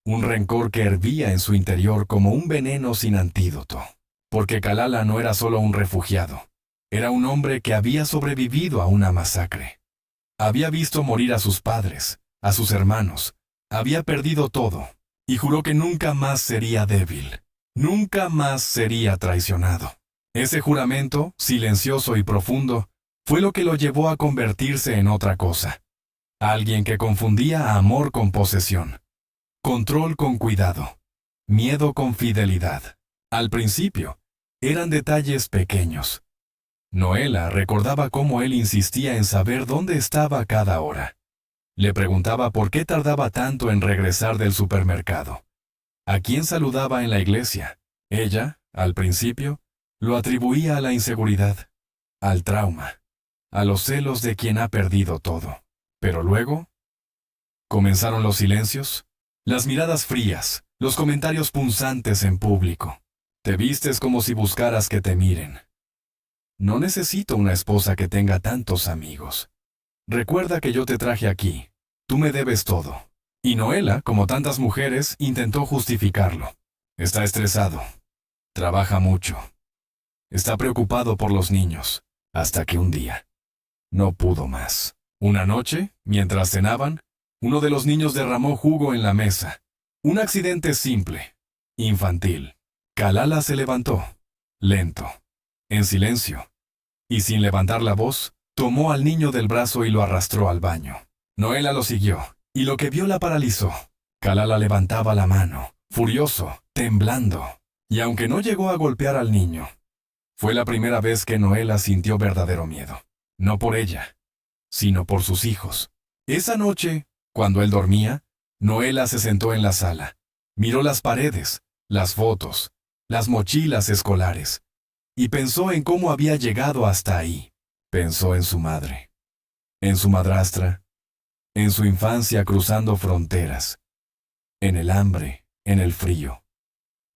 Un rencor que hervía en su interior como un veneno sin antídoto. Porque Kalala no era solo un refugiado. Era un hombre que había sobrevivido a una masacre. Había visto morir a sus padres, a sus hermanos. Había perdido todo. Y juró que nunca más sería débil. Nunca más sería traicionado. Ese juramento, silencioso y profundo, fue lo que lo llevó a convertirse en otra cosa. Alguien que confundía amor con posesión. Control con cuidado. Miedo con fidelidad. Al principio, eran detalles pequeños. Noela recordaba cómo él insistía en saber dónde estaba cada hora. Le preguntaba por qué tardaba tanto en regresar del supermercado. ¿A quién saludaba en la iglesia? Ella, al principio, lo atribuía a la inseguridad, al trauma, a los celos de quien ha perdido todo. Pero luego, comenzaron los silencios, las miradas frías, los comentarios punzantes en público. Te vistes como si buscaras que te miren. No necesito una esposa que tenga tantos amigos. Recuerda que yo te traje aquí. Tú me debes todo. Y Noela, como tantas mujeres, intentó justificarlo. Está estresado. Trabaja mucho. Está preocupado por los niños. Hasta que un día no pudo más. Una noche, mientras cenaban, uno de los niños derramó jugo en la mesa. Un accidente simple, infantil. Kalala se levantó, lento, en silencio, y sin levantar la voz, tomó al niño del brazo y lo arrastró al baño. Noela lo siguió, y lo que vio la paralizó. Kalala levantaba la mano, furioso, temblando, y aunque no llegó a golpear al niño, fue la primera vez que Noela sintió verdadero miedo. No por ella, sino por sus hijos. Esa noche, cuando él dormía, Noela se sentó en la sala, miró las paredes, las fotos, las mochilas escolares, y pensó en cómo había llegado hasta ahí. Pensó en su madre, en su madrastra, en su infancia cruzando fronteras, en el hambre, en el frío,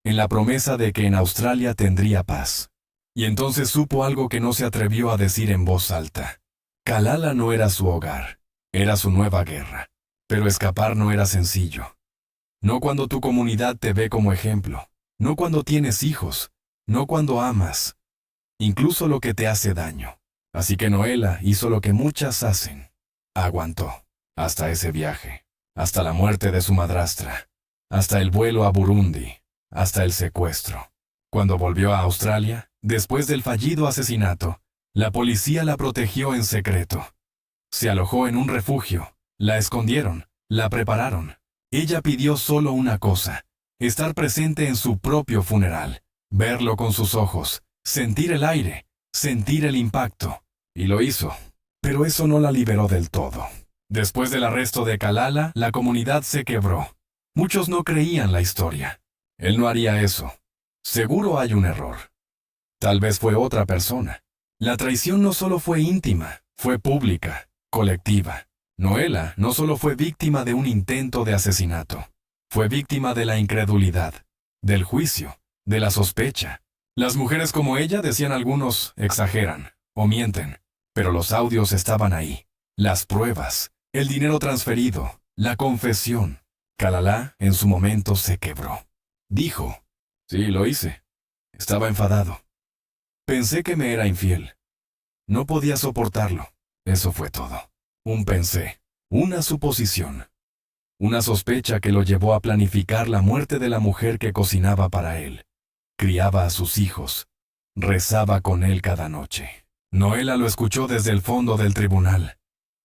en la promesa de que en Australia tendría paz. Y entonces supo algo que no se atrevió a decir en voz alta. Kalala no era su hogar, era su nueva guerra. Pero escapar no era sencillo. No cuando tu comunidad te ve como ejemplo, no cuando tienes hijos, no cuando amas, incluso lo que te hace daño. Así que Noela hizo lo que muchas hacen. Aguantó, hasta ese viaje, hasta la muerte de su madrastra, hasta el vuelo a Burundi, hasta el secuestro. Cuando volvió a Australia, después del fallido asesinato, la policía la protegió en secreto. Se alojó en un refugio, la escondieron, la prepararon. Ella pidió solo una cosa, estar presente en su propio funeral, verlo con sus ojos, sentir el aire, sentir el impacto. Y lo hizo. Pero eso no la liberó del todo. Después del arresto de Kalala, la comunidad se quebró. Muchos no creían la historia. Él no haría eso. Seguro hay un error. Tal vez fue otra persona. La traición no solo fue íntima, fue pública, colectiva. Noela no solo fue víctima de un intento de asesinato, fue víctima de la incredulidad, del juicio, de la sospecha. Las mujeres como ella, decían algunos, exageran. o mienten, pero los audios estaban ahí. Las pruebas, el dinero transferido, la confesión. Kalalá en su momento se quebró. Dijo, sí, lo hice. Estaba enfadado. Pensé que me era infiel. No podía soportarlo. Eso fue todo. Un pensé, una suposición. Una sospecha que lo llevó a planificar la muerte de la mujer que cocinaba para él. Criaba a sus hijos. Rezaba con él cada noche. Noela lo escuchó desde el fondo del tribunal,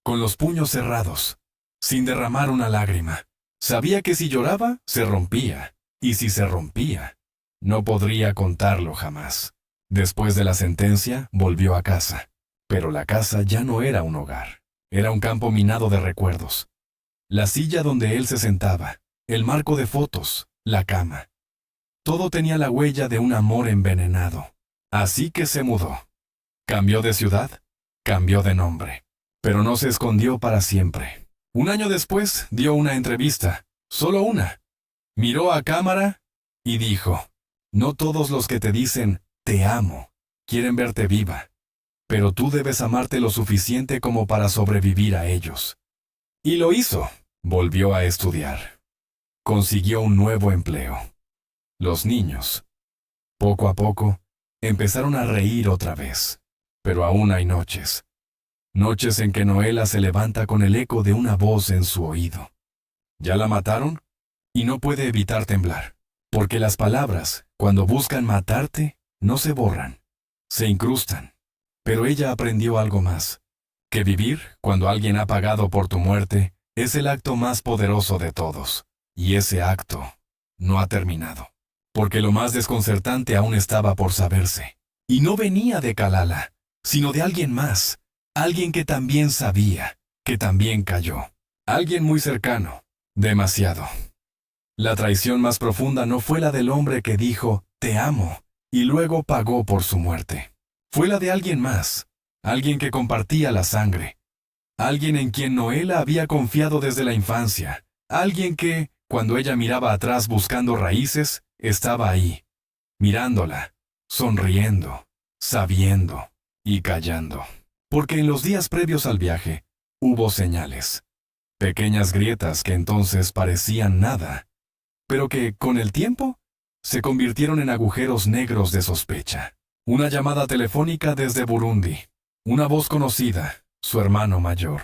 con los puños cerrados, sin derramar una lágrima. Sabía que si lloraba, se rompía, y si se rompía, no podría contarlo jamás. Después de la sentencia, volvió a casa, pero la casa ya no era un hogar, era un campo minado de recuerdos. La silla donde él se sentaba, el marco de fotos, la cama. Todo tenía la huella de un amor envenenado. Así que se mudó. Cambió de ciudad, cambió de nombre, pero no se escondió para siempre. Un año después dio una entrevista, solo una. Miró a cámara y dijo, no todos los que te dicen, te amo, quieren verte viva, pero tú debes amarte lo suficiente como para sobrevivir a ellos. Y lo hizo. Volvió a estudiar. Consiguió un nuevo empleo. Los niños, poco a poco, empezaron a reír otra vez. Pero aún hay noches. Noches en que Noela se levanta con el eco de una voz en su oído. ¿Ya la mataron? Y no puede evitar temblar. Porque las palabras, cuando buscan matarte, no se borran. Se incrustan. Pero ella aprendió algo más. Que vivir, cuando alguien ha pagado por tu muerte, es el acto más poderoso de todos. Y ese acto no ha terminado. Porque lo más desconcertante aún estaba por saberse. Y no venía de Kalala, sino de alguien más. Alguien que también sabía, que también cayó. Alguien muy cercano. Demasiado. La traición más profunda no fue la del hombre que dijo, te amo, y luego pagó por su muerte. Fue la de alguien más. Alguien que compartía la sangre. Alguien en quien Noela había confiado desde la infancia. Alguien que, cuando ella miraba atrás buscando raíces, estaba ahí, mirándola, sonriendo, sabiendo y callando. Porque en los días previos al viaje, hubo señales. Pequeñas grietas que entonces parecían nada, pero que, con el tiempo, se convirtieron en agujeros negros de sospecha. Una llamada telefónica desde Burundi. Una voz conocida, su hermano mayor.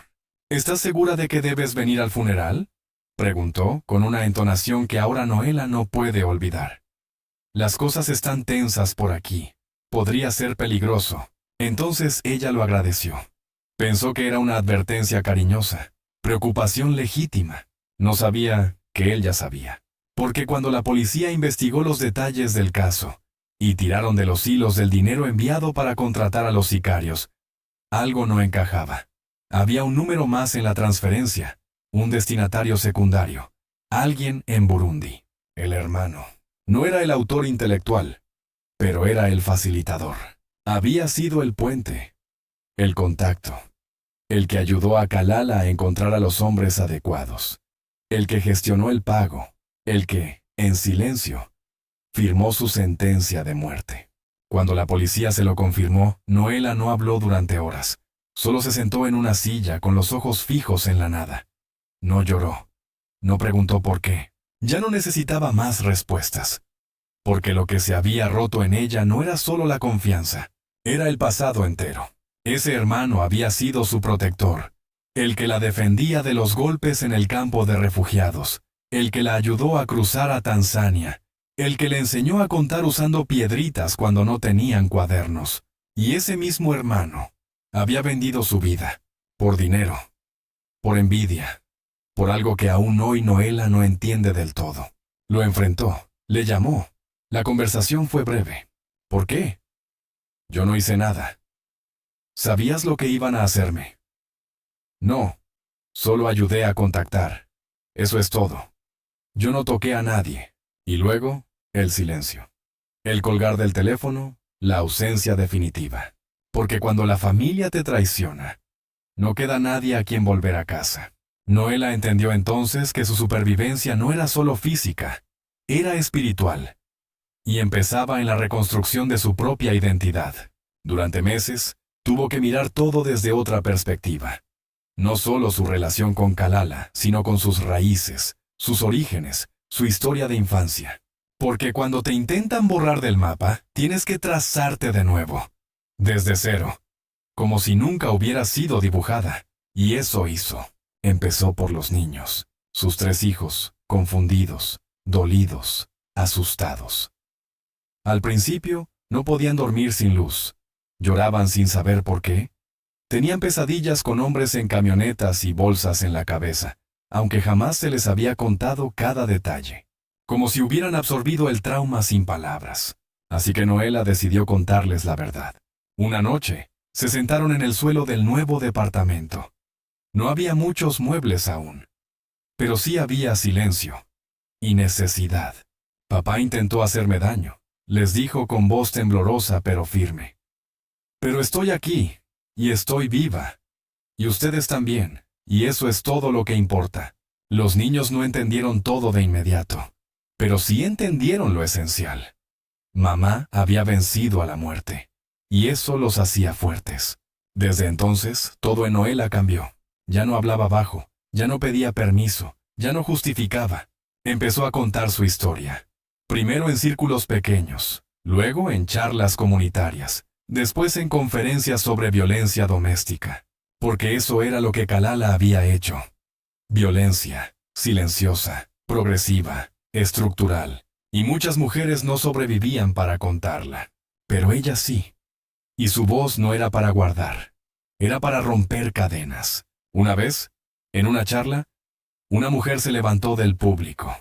¿Estás segura de que debes venir al funeral?, preguntó con una entonación que ahora Noela no puede olvidar. Las cosas están tensas por aquí. Podría ser peligroso. Entonces ella lo agradeció. Pensó que era una advertencia cariñosa, preocupación legítima. No sabía que él ya sabía. Porque cuando la policía investigó los detalles del caso y tiraron de los hilos del dinero enviado para contratar a los sicarios, algo no encajaba. Había un número más en la transferencia. Un destinatario secundario. Alguien en Burundi. El hermano. No era el autor intelectual, pero era el facilitador. Había sido el puente. El contacto. El que ayudó a Kalala a encontrar a los hombres adecuados. El que gestionó el pago. El que, en silencio, firmó su sentencia de muerte. Cuando la policía se lo confirmó, Noela no habló durante horas. Solo se sentó en una silla con los ojos fijos en la nada. No lloró. No preguntó por qué. Ya no necesitaba más respuestas. Porque lo que se había roto en ella no era solo la confianza. Era el pasado entero. Ese hermano había sido su protector. El que la defendía de los golpes en el campo de refugiados. El que la ayudó a cruzar a Tanzania. El que le enseñó a contar usando piedritas cuando no tenían cuadernos. Y ese mismo hermano había vendido su vida. Por dinero. Por envidia. Por algo que aún hoy Noela no entiende del todo. Lo enfrentó, le llamó. La conversación fue breve. ¿Por qué? Yo no hice nada. ¿Sabías lo que iban a hacerme? No, solo ayudé a contactar. Eso es todo. Yo no toqué a nadie. Y luego, el silencio. El colgar del teléfono, la ausencia definitiva. Porque cuando la familia te traiciona, no queda nadie a quien volver a casa. Noela entendió entonces que su supervivencia no era solo física, era espiritual. Y empezaba en la reconstrucción de su propia identidad. Durante meses, Tuvo que mirar todo desde otra perspectiva. No solo su relación con Kalala, sino con sus raíces, sus orígenes, su historia de infancia. Porque cuando te intentan borrar del mapa, tienes que trazarte de nuevo, desde cero, como si nunca hubiera sido dibujada. Y eso hizo. Empezó por los niños, sus 3 hijos, confundidos, dolidos, asustados. Al principio, no podían dormir sin luz. Lloraban sin saber por qué. Tenían pesadillas con hombres en camionetas y bolsas en la cabeza, aunque jamás se les había contado cada detalle. Como si hubieran absorbido el trauma sin palabras. Así que Noela decidió contarles la verdad. Una noche, se sentaron en el suelo del nuevo departamento. No había muchos muebles aún, pero sí había silencio y necesidad. Papá intentó hacerme daño, les dijo con voz temblorosa pero firme. Pero estoy aquí, y estoy viva. Y ustedes también, y eso es todo lo que importa. Los niños no entendieron todo de inmediato, pero sí entendieron lo esencial. Mamá había vencido a la muerte, y eso los hacía fuertes. Desde entonces, todo en Noela cambió. Ya no hablaba bajo, ya no pedía permiso, ya no justificaba. Empezó a contar su historia. Primero en círculos pequeños, luego en charlas comunitarias, después en conferencias sobre violencia doméstica. Porque eso era lo que Kalala había hecho. Violencia, silenciosa, progresiva, estructural. Y muchas mujeres no sobrevivían para contarla. Pero ella sí. Y su voz no era para guardar. Era para romper cadenas. Una vez, en una charla, una mujer se levantó del público.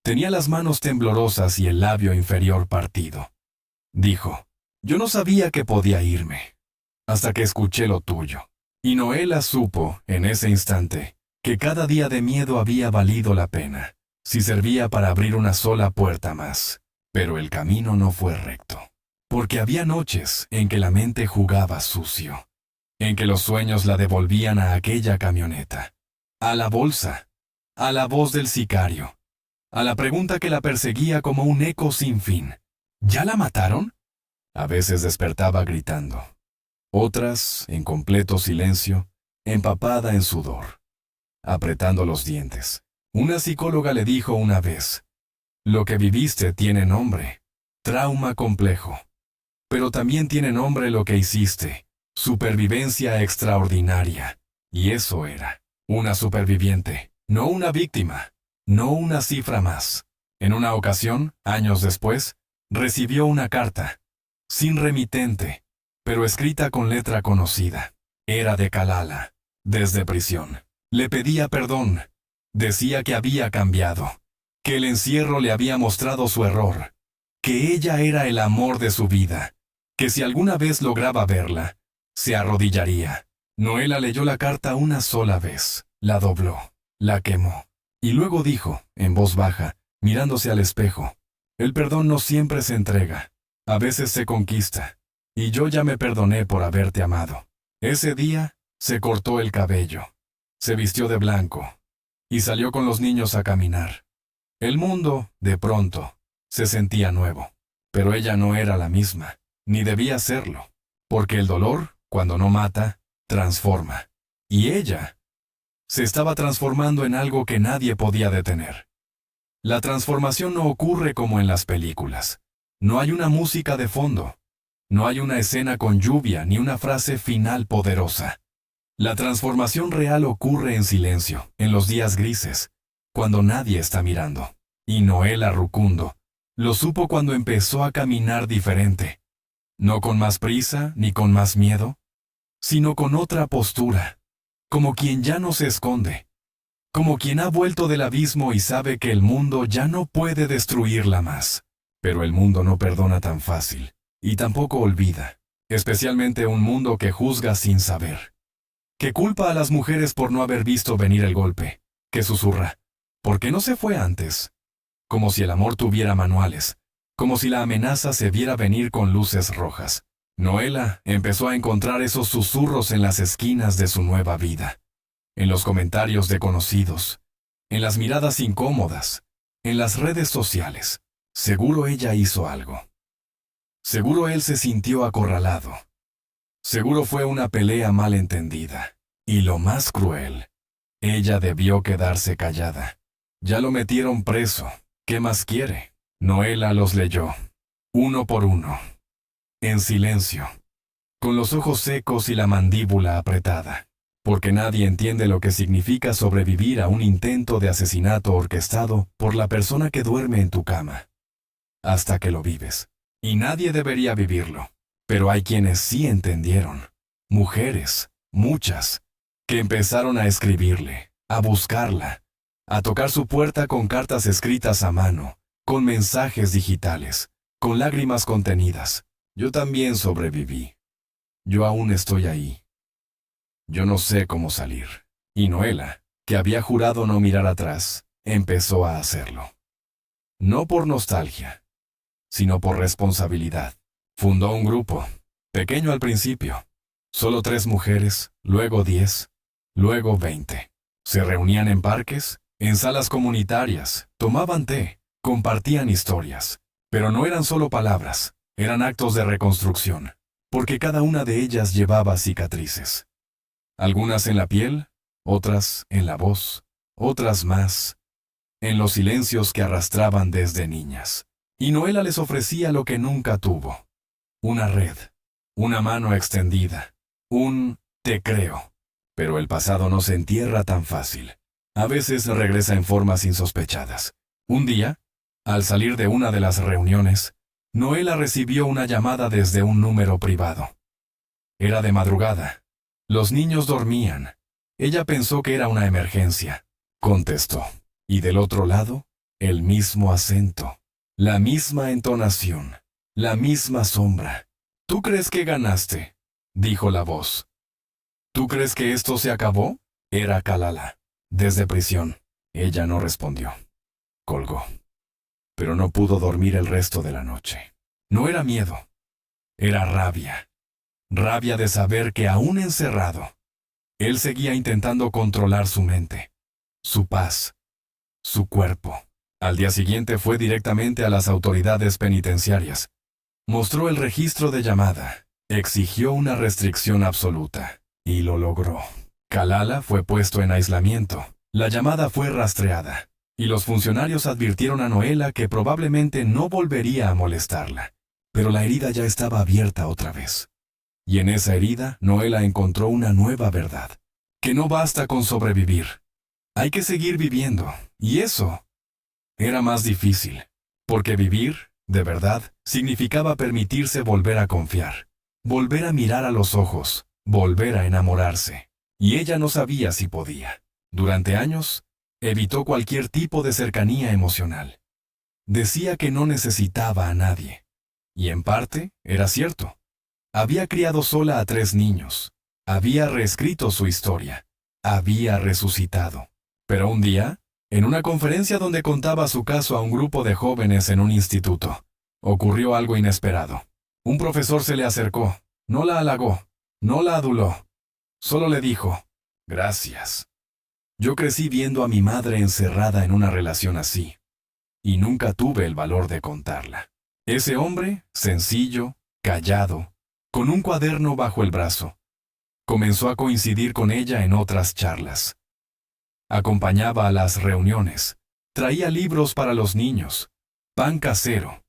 Tenía las manos temblorosas y el labio inferior partido. Dijo, yo no sabía que podía irme, hasta que escuché lo tuyo. Y Noela supo, en ese instante, que cada día de miedo había valido la pena, si servía para abrir una sola puerta más. Pero el camino no fue recto, porque había noches en que la mente jugaba sucio, en que los sueños la devolvían a aquella camioneta, a la bolsa, a la voz del sicario, a la pregunta que la perseguía como un eco sin fin. ¿Ya la mataron? A veces despertaba gritando. Otras, en completo silencio, empapada en sudor, apretando los dientes. Una psicóloga le dijo una vez, lo que viviste tiene nombre, trauma complejo. Pero también tiene nombre lo que hiciste, supervivencia extraordinaria. Y eso era, una superviviente, no una víctima, no una cifra más. En una ocasión, años después, recibió una carta, sin remitente, pero escrita con letra conocida. Era de Kalala, desde prisión. Le pedía perdón. Decía que había cambiado, que el encierro le había mostrado su error, que ella era el amor de su vida, que si alguna vez lograba verla, se arrodillaría. Noela leyó la carta una sola vez, la dobló, la quemó, y luego dijo, en voz baja, mirándose al espejo, el perdón no siempre se entrega, a veces se conquista, y yo ya me perdoné por haberte amado. Ese día, se cortó el cabello, se vistió de blanco, y salió con los niños a caminar. El mundo, de pronto, se sentía nuevo, pero ella no era la misma, ni debía serlo, porque el dolor, cuando no mata, transforma. Y ella se estaba transformando en algo que nadie podía detener. La transformación no ocurre como en las películas. No hay una música de fondo. No hay una escena con lluvia ni una frase final poderosa. La transformación real ocurre en silencio, en los días grises, cuando nadie está mirando. Y Noela Rukundo lo supo cuando empezó a caminar diferente. No con más prisa ni con más miedo, sino con otra postura, como quien ya no se esconde, como quien ha vuelto del abismo y sabe que el mundo ya no puede destruirla más. Pero el mundo no perdona tan fácil, y tampoco olvida, especialmente un mundo que juzga sin saber, que culpa a las mujeres por no haber visto venir el golpe, que susurra, ¿por qué no se fue antes? Como si el amor tuviera manuales, como si la amenaza se viera venir con luces rojas. Noela empezó a encontrar esos susurros en las esquinas de su nueva vida, en los comentarios de conocidos, en las miradas incómodas, en las redes sociales. Seguro ella hizo algo. Seguro él se sintió acorralado. Seguro fue una pelea mal entendida. Y lo más cruel, ella debió quedarse callada. Ya lo metieron preso. ¿Qué más quiere? Noela los leyó, uno por uno, en silencio, con los ojos secos y la mandíbula apretada, porque nadie entiende lo que significa sobrevivir a un intento de asesinato orquestado por la persona que duerme en tu cama, hasta que lo vives. Y nadie debería vivirlo, pero hay quienes sí entendieron, mujeres, muchas, que empezaron a escribirle, a buscarla, a tocar su puerta con cartas escritas a mano, con mensajes digitales, con lágrimas contenidas. Yo también sobreviví. Yo aún estoy ahí. Yo no sé cómo salir. Y Noela, que había jurado no mirar atrás, empezó a hacerlo. No por nostalgia, sino por responsabilidad. Fundó un grupo, pequeño al principio. Solo 3 mujeres, luego 10, luego 20. Se reunían en parques, en salas comunitarias, tomaban té, compartían historias, pero no eran solo palabras, eran actos de reconstrucción, porque cada una de ellas llevaba cicatrices. Algunas en la piel, otras en la voz, otras más, en los silencios que arrastraban desde niñas. Y Noela les ofrecía lo que nunca tuvo: una red, una mano extendida, un «te creo». Pero el pasado no se entierra tan fácil. A veces regresa en formas insospechadas. Un día, al salir de una de las reuniones, Noela recibió una llamada desde un número privado. Era de madrugada. Los niños dormían. Ella pensó que era una emergencia. Contestó. Y del otro lado, el mismo acento, la misma entonación, la misma sombra. «¿Tú crees que ganaste?», dijo la voz. «¿Tú crees que esto se acabó?». Era Kalala, desde prisión. Ella no respondió. Colgó. Pero no pudo dormir el resto de la noche. No era miedo. Era rabia. Rabia de saber que aún encerrado, él seguía intentando controlar su mente, su paz, su cuerpo. Al día siguiente fue directamente a las autoridades penitenciarias. Mostró el registro de llamada. Exigió una restricción absoluta. Y lo logró. Kalala fue puesto en aislamiento. La llamada fue rastreada. Y los funcionarios advirtieron a Noela que probablemente no volvería a molestarla. Pero la herida ya estaba abierta otra vez. Y en esa herida, Noela encontró una nueva verdad. Que no basta con sobrevivir. Hay que seguir viviendo. Y eso era más difícil. Porque vivir, de verdad, significaba permitirse volver a confiar. Volver a mirar a los ojos. Volver a enamorarse. Y ella no sabía si podía. Durante años, evitó cualquier tipo de cercanía emocional. Decía que no necesitaba a nadie. Y en parte, era cierto. Había criado sola a 3 niños. Había reescrito su historia. Había resucitado. Pero un día, en una conferencia donde contaba su caso a un grupo de jóvenes en un instituto, ocurrió algo inesperado. Un profesor se le acercó. No la halagó. No la aduló. Solo le dijo: «Gracias. Yo crecí viendo a mi madre encerrada en una relación así. Y nunca tuve el valor de contarla». Ese hombre, sencillo, callado, con un cuaderno bajo el brazo, comenzó a coincidir con ella en otras charlas. Acompañaba a las reuniones, traía libros para los niños, pan casero,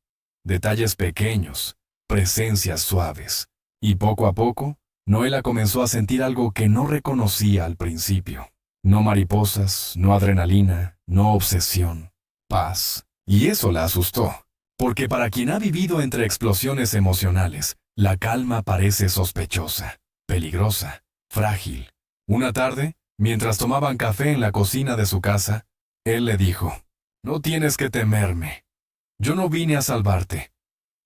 detalles pequeños, presencias suaves. Y poco a poco, Noela comenzó a sentir algo que no reconocía al principio. No mariposas, no adrenalina, no obsesión, paz. Y eso la asustó, porque para quien ha vivido entre explosiones emocionales, la calma parece sospechosa, peligrosa, frágil. Una tarde, mientras tomaban café en la cocina de su casa, él le dijo: «No tienes que temerme. Yo no vine a salvarte.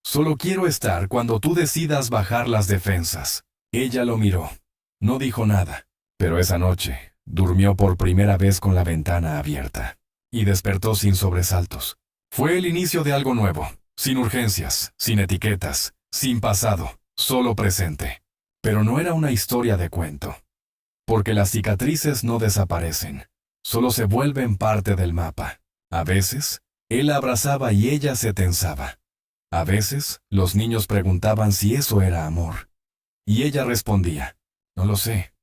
Solo quiero estar cuando tú decidas bajar las defensas». Ella lo miró. No dijo nada, pero esa noche durmió por primera vez con la ventana abierta. Y despertó sin sobresaltos. Fue el inicio de algo nuevo, sin urgencias, sin etiquetas, sin pasado, solo presente. Pero no era una historia de cuento. Porque las cicatrices no desaparecen, solo se vuelven parte del mapa. A veces, él la abrazaba y ella se tensaba. A veces, los niños preguntaban si eso era amor. Y ella respondía, no lo sé,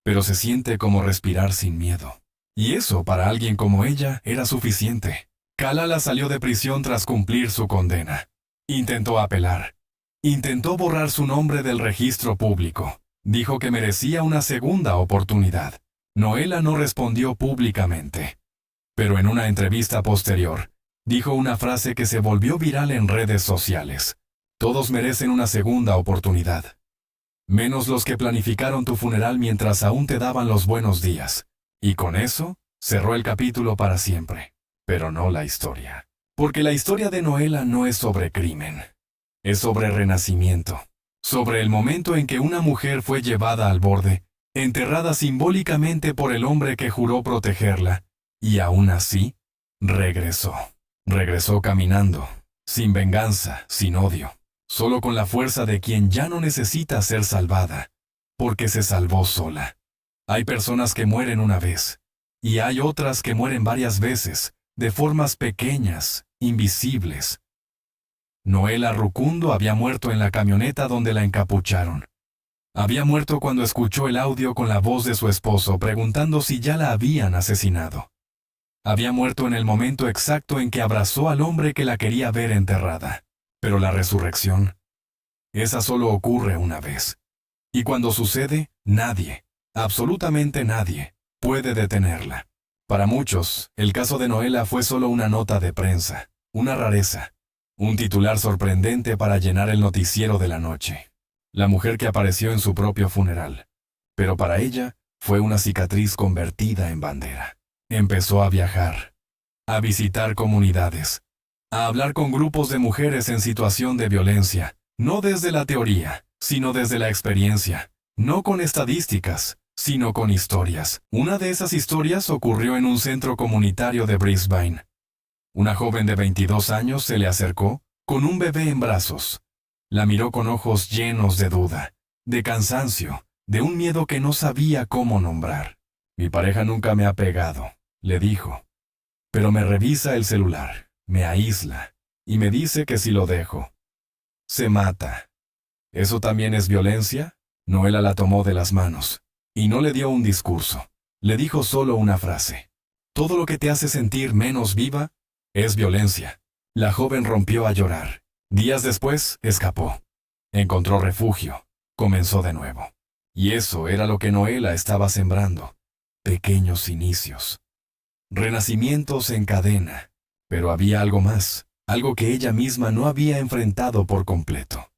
pero se siente como respirar sin miedo. Y eso, para alguien como ella, era suficiente. Kalala salió de prisión tras cumplir su condena. Intentó apelar. Intentó borrar su nombre del registro público. Dijo que merecía una segunda oportunidad. Noela no respondió públicamente. Pero en una entrevista posterior, dijo una frase que se volvió viral en redes sociales. Todos merecen una segunda oportunidad. Menos los que planificaron tu funeral mientras aún te daban los buenos días. Y con eso, cerró el capítulo para siempre. Pero no la historia. Porque la historia de Noela no es sobre crimen. Es sobre renacimiento. Sobre el momento en que una mujer fue llevada al borde, enterrada simbólicamente por el hombre que juró protegerla, y aún así, regresó. Regresó caminando, sin venganza, sin odio, solo con la fuerza de quien ya no necesita ser salvada, porque se salvó sola. Hay personas que mueren una vez, y hay otras que mueren varias veces, de formas pequeñas, invisibles. Noela Rukundo había muerto en la camioneta donde la encapucharon. Había muerto cuando escuchó el audio con la voz de su esposo preguntando si ya la habían asesinado. Había muerto en el momento exacto en que abrazó al hombre que la quería ver enterrada. Pero la resurrección, esa solo ocurre una vez. Y cuando sucede, nadie, absolutamente nadie, puede detenerla. Para muchos, el caso de Noela fue solo una nota de prensa, una rareza, un titular sorprendente para llenar el noticiero de la noche. La mujer que apareció en su propio funeral. Pero para ella, fue una cicatriz convertida en bandera. Empezó a viajar, a visitar comunidades, a hablar con grupos de mujeres en situación de violencia, no desde la teoría, sino desde la experiencia, no con estadísticas, sino con historias. Una de esas historias ocurrió en un centro comunitario de Brisbane. Una joven de 22 años se le acercó, con un bebé en brazos. La miró con ojos llenos de duda, de cansancio, de un miedo que no sabía cómo nombrar. Mi pareja nunca me ha pegado, le dijo. Pero me revisa el celular, me aísla, y me dice que si lo dejo, se mata. ¿Eso también es violencia? Noela la tomó de las manos, y no le dio un discurso. Le dijo solo una frase. Todo lo que te hace sentir menos viva es violencia. La joven rompió a llorar. Días después, escapó. Encontró refugio. Comenzó de nuevo. Y eso era lo que Noela estaba sembrando. Pequeños inicios. Renacimientos en cadena. Pero había algo más. Algo que ella misma no había enfrentado por completo.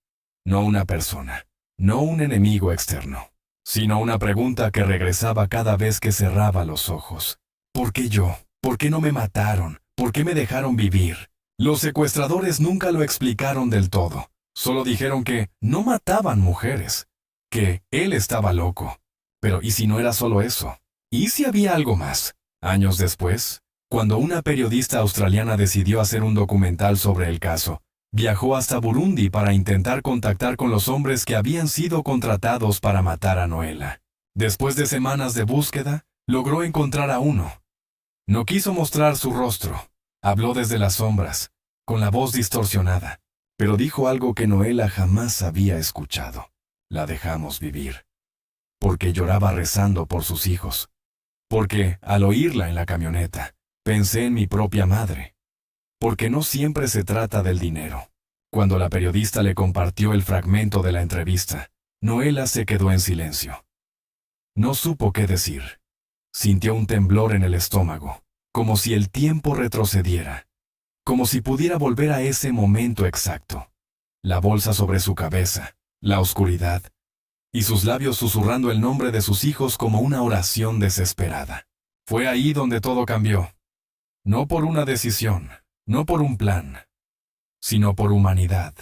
No una persona. No un enemigo externo. Sino una pregunta que regresaba cada vez que cerraba los ojos. ¿Por qué yo? ¿Por qué no me mataron? ¿Por qué me dejaron vivir? Los secuestradores nunca lo explicaron del todo. Solo dijeron que no mataban mujeres. Que él estaba loco. Pero ¿y si no era solo eso? ¿Y si había algo más? Años después, cuando una periodista australiana decidió hacer un documental sobre el caso, viajó hasta Burundi para intentar contactar con los hombres que habían sido contratados para matar a Noela. Después de semanas de búsqueda, logró encontrar a uno. No quiso mostrar su rostro. Habló desde las sombras, con la voz distorsionada, pero dijo algo que Noela jamás había escuchado. La dejamos vivir. Porque lloraba rezando por sus hijos. Porque, al oírla en la camioneta, pensé en mi propia madre. Porque no siempre se trata del dinero. Cuando la periodista le compartió el fragmento de la entrevista, Noela se quedó en silencio. No supo qué decir. Sintió un temblor en el estómago, como si el tiempo retrocediera, como si pudiera volver a ese momento exacto. La bolsa sobre su cabeza, la oscuridad, y sus labios susurrando el nombre de sus hijos como una oración desesperada. Fue ahí donde todo cambió. No por una decisión, no por un plan, sino por humanidad,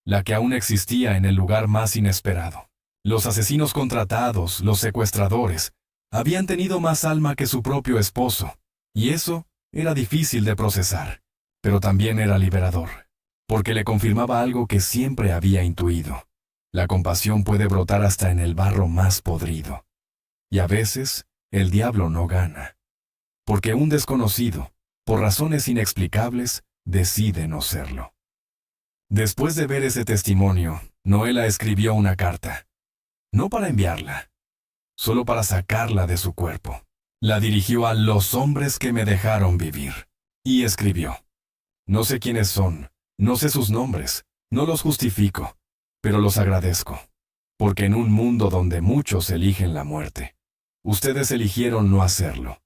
la que aún existía en el lugar más inesperado. Los asesinos contratados, los secuestradores, habían tenido más alma que su propio esposo, y eso era difícil de procesar, pero también era liberador, porque le confirmaba algo que siempre había intuido. La compasión puede brotar hasta en el barro más podrido. Y a veces, el diablo no gana, porque un desconocido, por razones inexplicables, decide no serlo. Después de ver ese testimonio, Noela escribió una carta. no para enviarla, solo para sacarla de su cuerpo. La dirigió a los hombres que me dejaron vivir. Y escribió: no sé quiénes son, no sé sus nombres, no los justifico, pero los agradezco. Porque en un mundo donde muchos eligen la muerte, ustedes eligieron no hacerlo.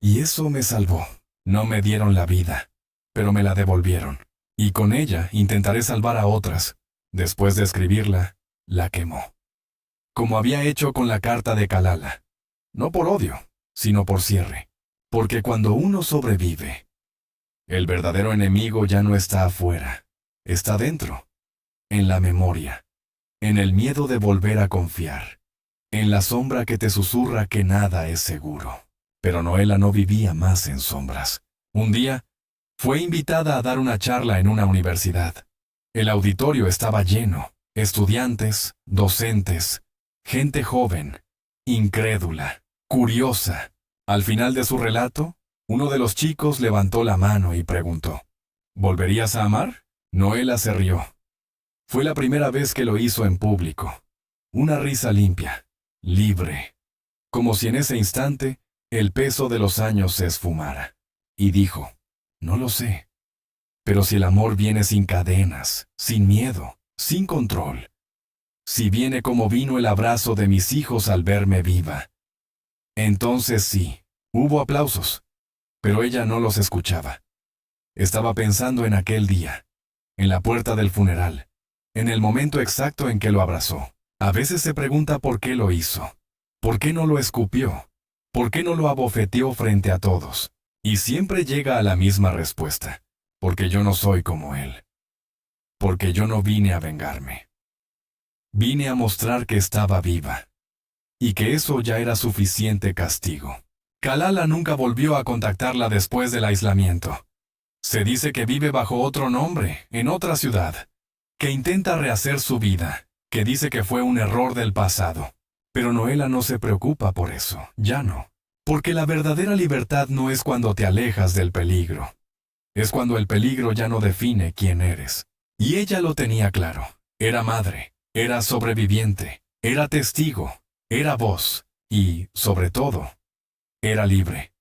Y eso me salvó. No me dieron la vida, pero me la devolvieron. Y con ella intentaré salvar a otras. Después de escribirla, la quemó. Como había hecho con la carta de Kalala. No por odio, sino por cierre. Porque cuando uno sobrevive, el verdadero enemigo ya no está afuera, está dentro, en la memoria, en el miedo de volver a confiar, en la sombra que te susurra que nada es seguro. Pero Noela no vivía más en sombras. Un día, fue invitada a dar una charla en una universidad. El auditorio estaba lleno, estudiantes, docentes, gente joven, incrédula, curiosa. Al final de su relato, uno de los chicos levantó la mano y preguntó: ¿volverías a amar? Noela se rió. Fue la primera vez que lo hizo en público. Una risa limpia, libre, como si en ese instante el peso de los años se esfumara. Y dijo: no lo sé. Pero si el amor viene sin cadenas, sin miedo, sin control, si viene como vino el abrazo de mis hijos al verme viva, entonces sí, hubo aplausos, pero ella no los escuchaba. Estaba pensando en aquel día, en la puerta del funeral, en el momento exacto en que lo abrazó. A veces se pregunta por qué lo hizo, por qué no lo escupió, por qué no lo abofeteó frente a todos. Y siempre llega a la misma respuesta: porque yo no soy como él. Porque yo no vine a vengarme. Vine a mostrar que estaba viva. Y que eso ya era suficiente castigo. Kalala nunca volvió a contactarla después del aislamiento. Se dice que vive bajo otro nombre, en otra ciudad. Que intenta rehacer su vida. Que dice que fue un error del pasado. Pero Noela no se preocupa por eso, ya no. Porque la verdadera libertad no es cuando te alejas del peligro. Es cuando el peligro ya no define quién eres. Y ella lo tenía claro. Era madre, era sobreviviente, era testigo, era voz, y, sobre todo, era libre.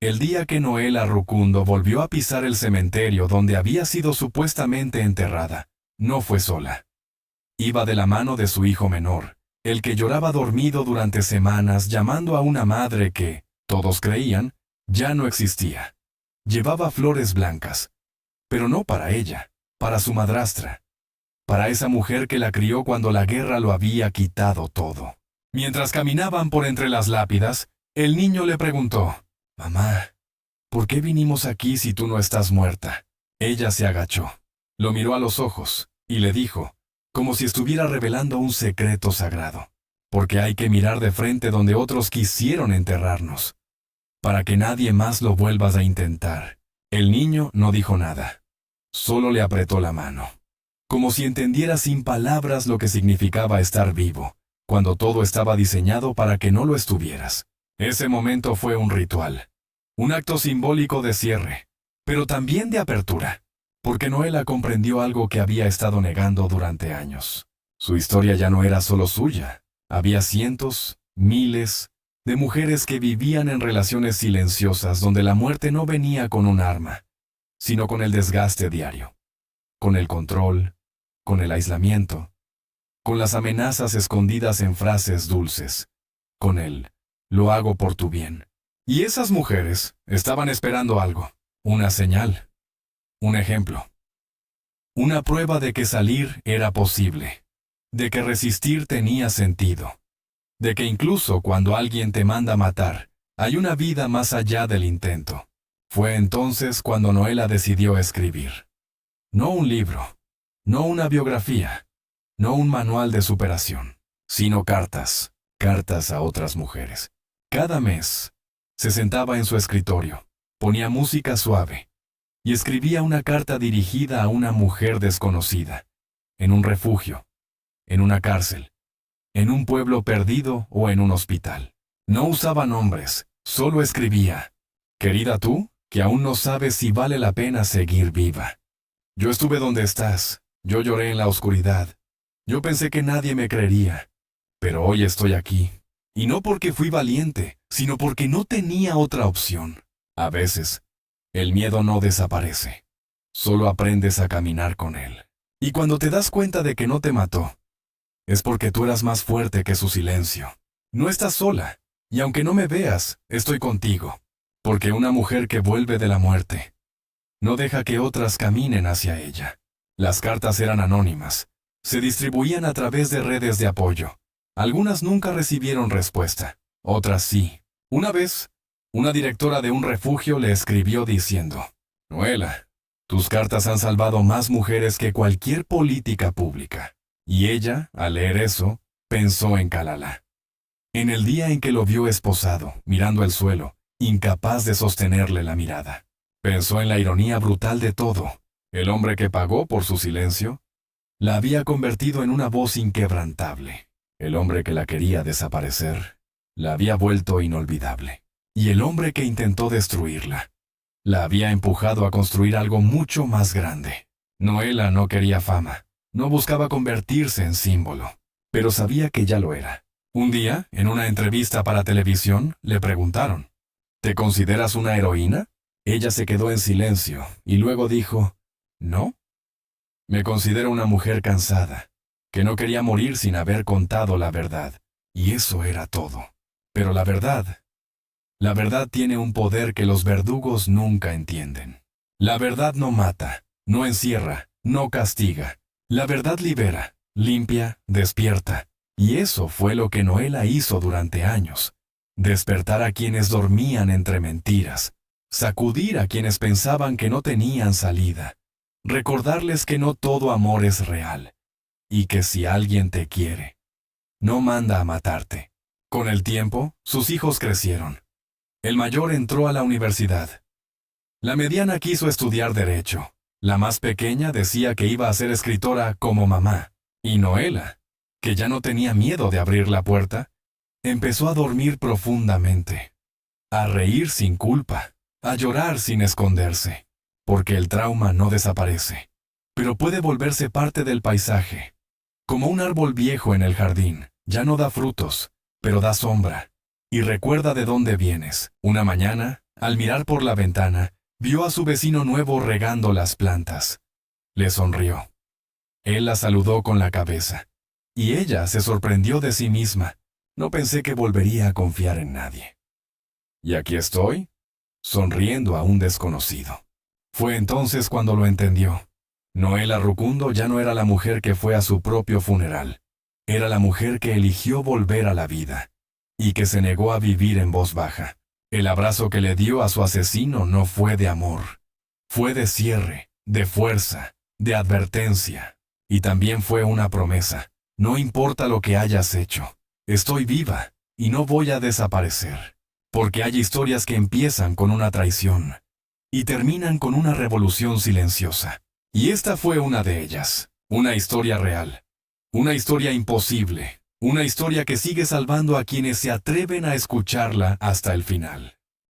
El día que Noela Rukundo volvió a pisar el cementerio donde había sido supuestamente enterrada, no fue sola. Iba de la mano de su hijo menor, el que lloraba dormido durante semanas llamando a una madre que, todos creían, ya no existía. Llevaba flores blancas, pero no para ella, para su madrastra, para esa mujer que la crió cuando la guerra lo había quitado todo. Mientras caminaban por entre las lápidas, el niño le preguntó: «Mamá, ¿por qué vinimos aquí si tú no estás muerta?» Ella se agachó, lo miró a los ojos, y le dijo, como si estuviera revelando un secreto sagrado: «Porque hay que mirar de frente donde otros quisieron enterrarnos, para que nadie más lo vuelvas a intentar». El niño no dijo nada, solo le apretó la mano, como si entendiera sin palabras lo que significaba estar vivo, cuando todo estaba diseñado para que no lo estuvieras. Ese momento fue un ritual, un acto simbólico de cierre, pero también de apertura, porque Noela comprendió algo que había estado negando durante años. Su historia ya no era solo suya, había cientos, miles, de mujeres que vivían en relaciones silenciosas donde la muerte no venía con un arma, sino con el desgaste diario, con el control, con el aislamiento, con las amenazas escondidas en frases dulces, con el «lo hago por tu bien». Y esas mujeres estaban esperando algo, una señal, un ejemplo, una prueba de que salir era posible, de que resistir tenía sentido, de que incluso cuando alguien te manda matar, hay una vida más allá del intento. Fue entonces cuando Noela decidió escribir. No un libro, no una biografía, no un manual de superación, sino cartas, cartas a otras mujeres. Cada mes, se sentaba en su escritorio, ponía música suave, y escribía una carta dirigida a una mujer desconocida, en un refugio, en una cárcel, en un pueblo perdido o en un hospital. No usaba nombres, solo escribía: «Querida tú, que aún no sabes si vale la pena seguir viva. Yo estuve donde estás, yo lloré en la oscuridad. Yo pensé que nadie me creería, Pero hoy estoy aquí. Y no porque fui valiente, sino porque no tenía otra opción. A veces, el miedo no desaparece. Solo aprendes a caminar con él. Y cuando te das cuenta de que no te mató, es porque tú eras más fuerte que su silencio. No estás sola, y aunque no me veas, estoy contigo. Porque una mujer que vuelve de la muerte no deja que otras caminen hacia ella. Las cartas eran anónimas. Se distribuían a través de redes de apoyo. Algunas nunca recibieron respuesta, otras sí. Una vez, una directora de un refugio le escribió diciendo: Noela, tus cartas han salvado más mujeres que cualquier política pública. Y ella, al leer eso, pensó en Kalala. En el día en que lo vio esposado, mirando el suelo, incapaz de sostenerle la mirada. Pensó en la ironía brutal de todo. El hombre que pagó por su silencio la había convertido en una voz inquebrantable. El hombre que la quería desaparecer la había vuelto inolvidable. Y el hombre que intentó destruirla la había empujado a construir algo mucho más grande. Noela no quería fama, no buscaba convertirse en símbolo, pero sabía que ya lo era. Un día, en una entrevista para televisión, le preguntaron: ¿te consideras una heroína? Ella se quedó en silencio y luego dijo: ¿no? Me considero una mujer cansada, que no quería morir sin haber contado la verdad. Y eso era todo. Pero la verdad tiene un poder que los verdugos nunca entienden. La verdad no mata, no encierra, no castiga. La verdad libera, limpia, despierta. Y eso fue lo que Noela hizo durante años. Despertar a quienes dormían entre mentiras. Sacudir a quienes pensaban que no tenían salida. Recordarles que no todo amor es real. Y que si alguien te quiere, no manda a matarte. Con el tiempo, sus hijos crecieron. El mayor entró a la universidad. La mediana quiso estudiar derecho. La más pequeña decía que iba a ser escritora como mamá. Y Noela, que ya no tenía miedo de abrir la puerta, empezó a dormir profundamente. A reír sin culpa. A llorar sin esconderse. Porque el trauma no desaparece, pero puede volverse parte del paisaje. Como un árbol viejo en el jardín, ya no da frutos, pero da sombra. Y recuerda de dónde vienes. Una mañana, al mirar por la ventana, vio a su vecino nuevo regando las plantas. Le sonrió. Él la saludó con la cabeza. Y ella se sorprendió de sí misma. No pensé que volvería a confiar en nadie. Y aquí estoy, sonriendo a un desconocido. Fue entonces cuando lo entendió. Noela Rukundo ya no era la mujer que fue a su propio funeral. Era la mujer que eligió volver a la vida. Y que se negó a vivir en voz baja. El abrazo que le dio a su asesino no fue de amor. Fue de cierre, de fuerza, de advertencia. Y también fue una promesa. No importa lo que hayas hecho. Estoy viva, y no voy a desaparecer. Porque hay historias que empiezan con una traición y terminan con una revolución silenciosa. Y esta fue una de ellas. Una historia real. Una historia imposible. Una historia que sigue salvando a quienes se atreven a escucharla hasta el final.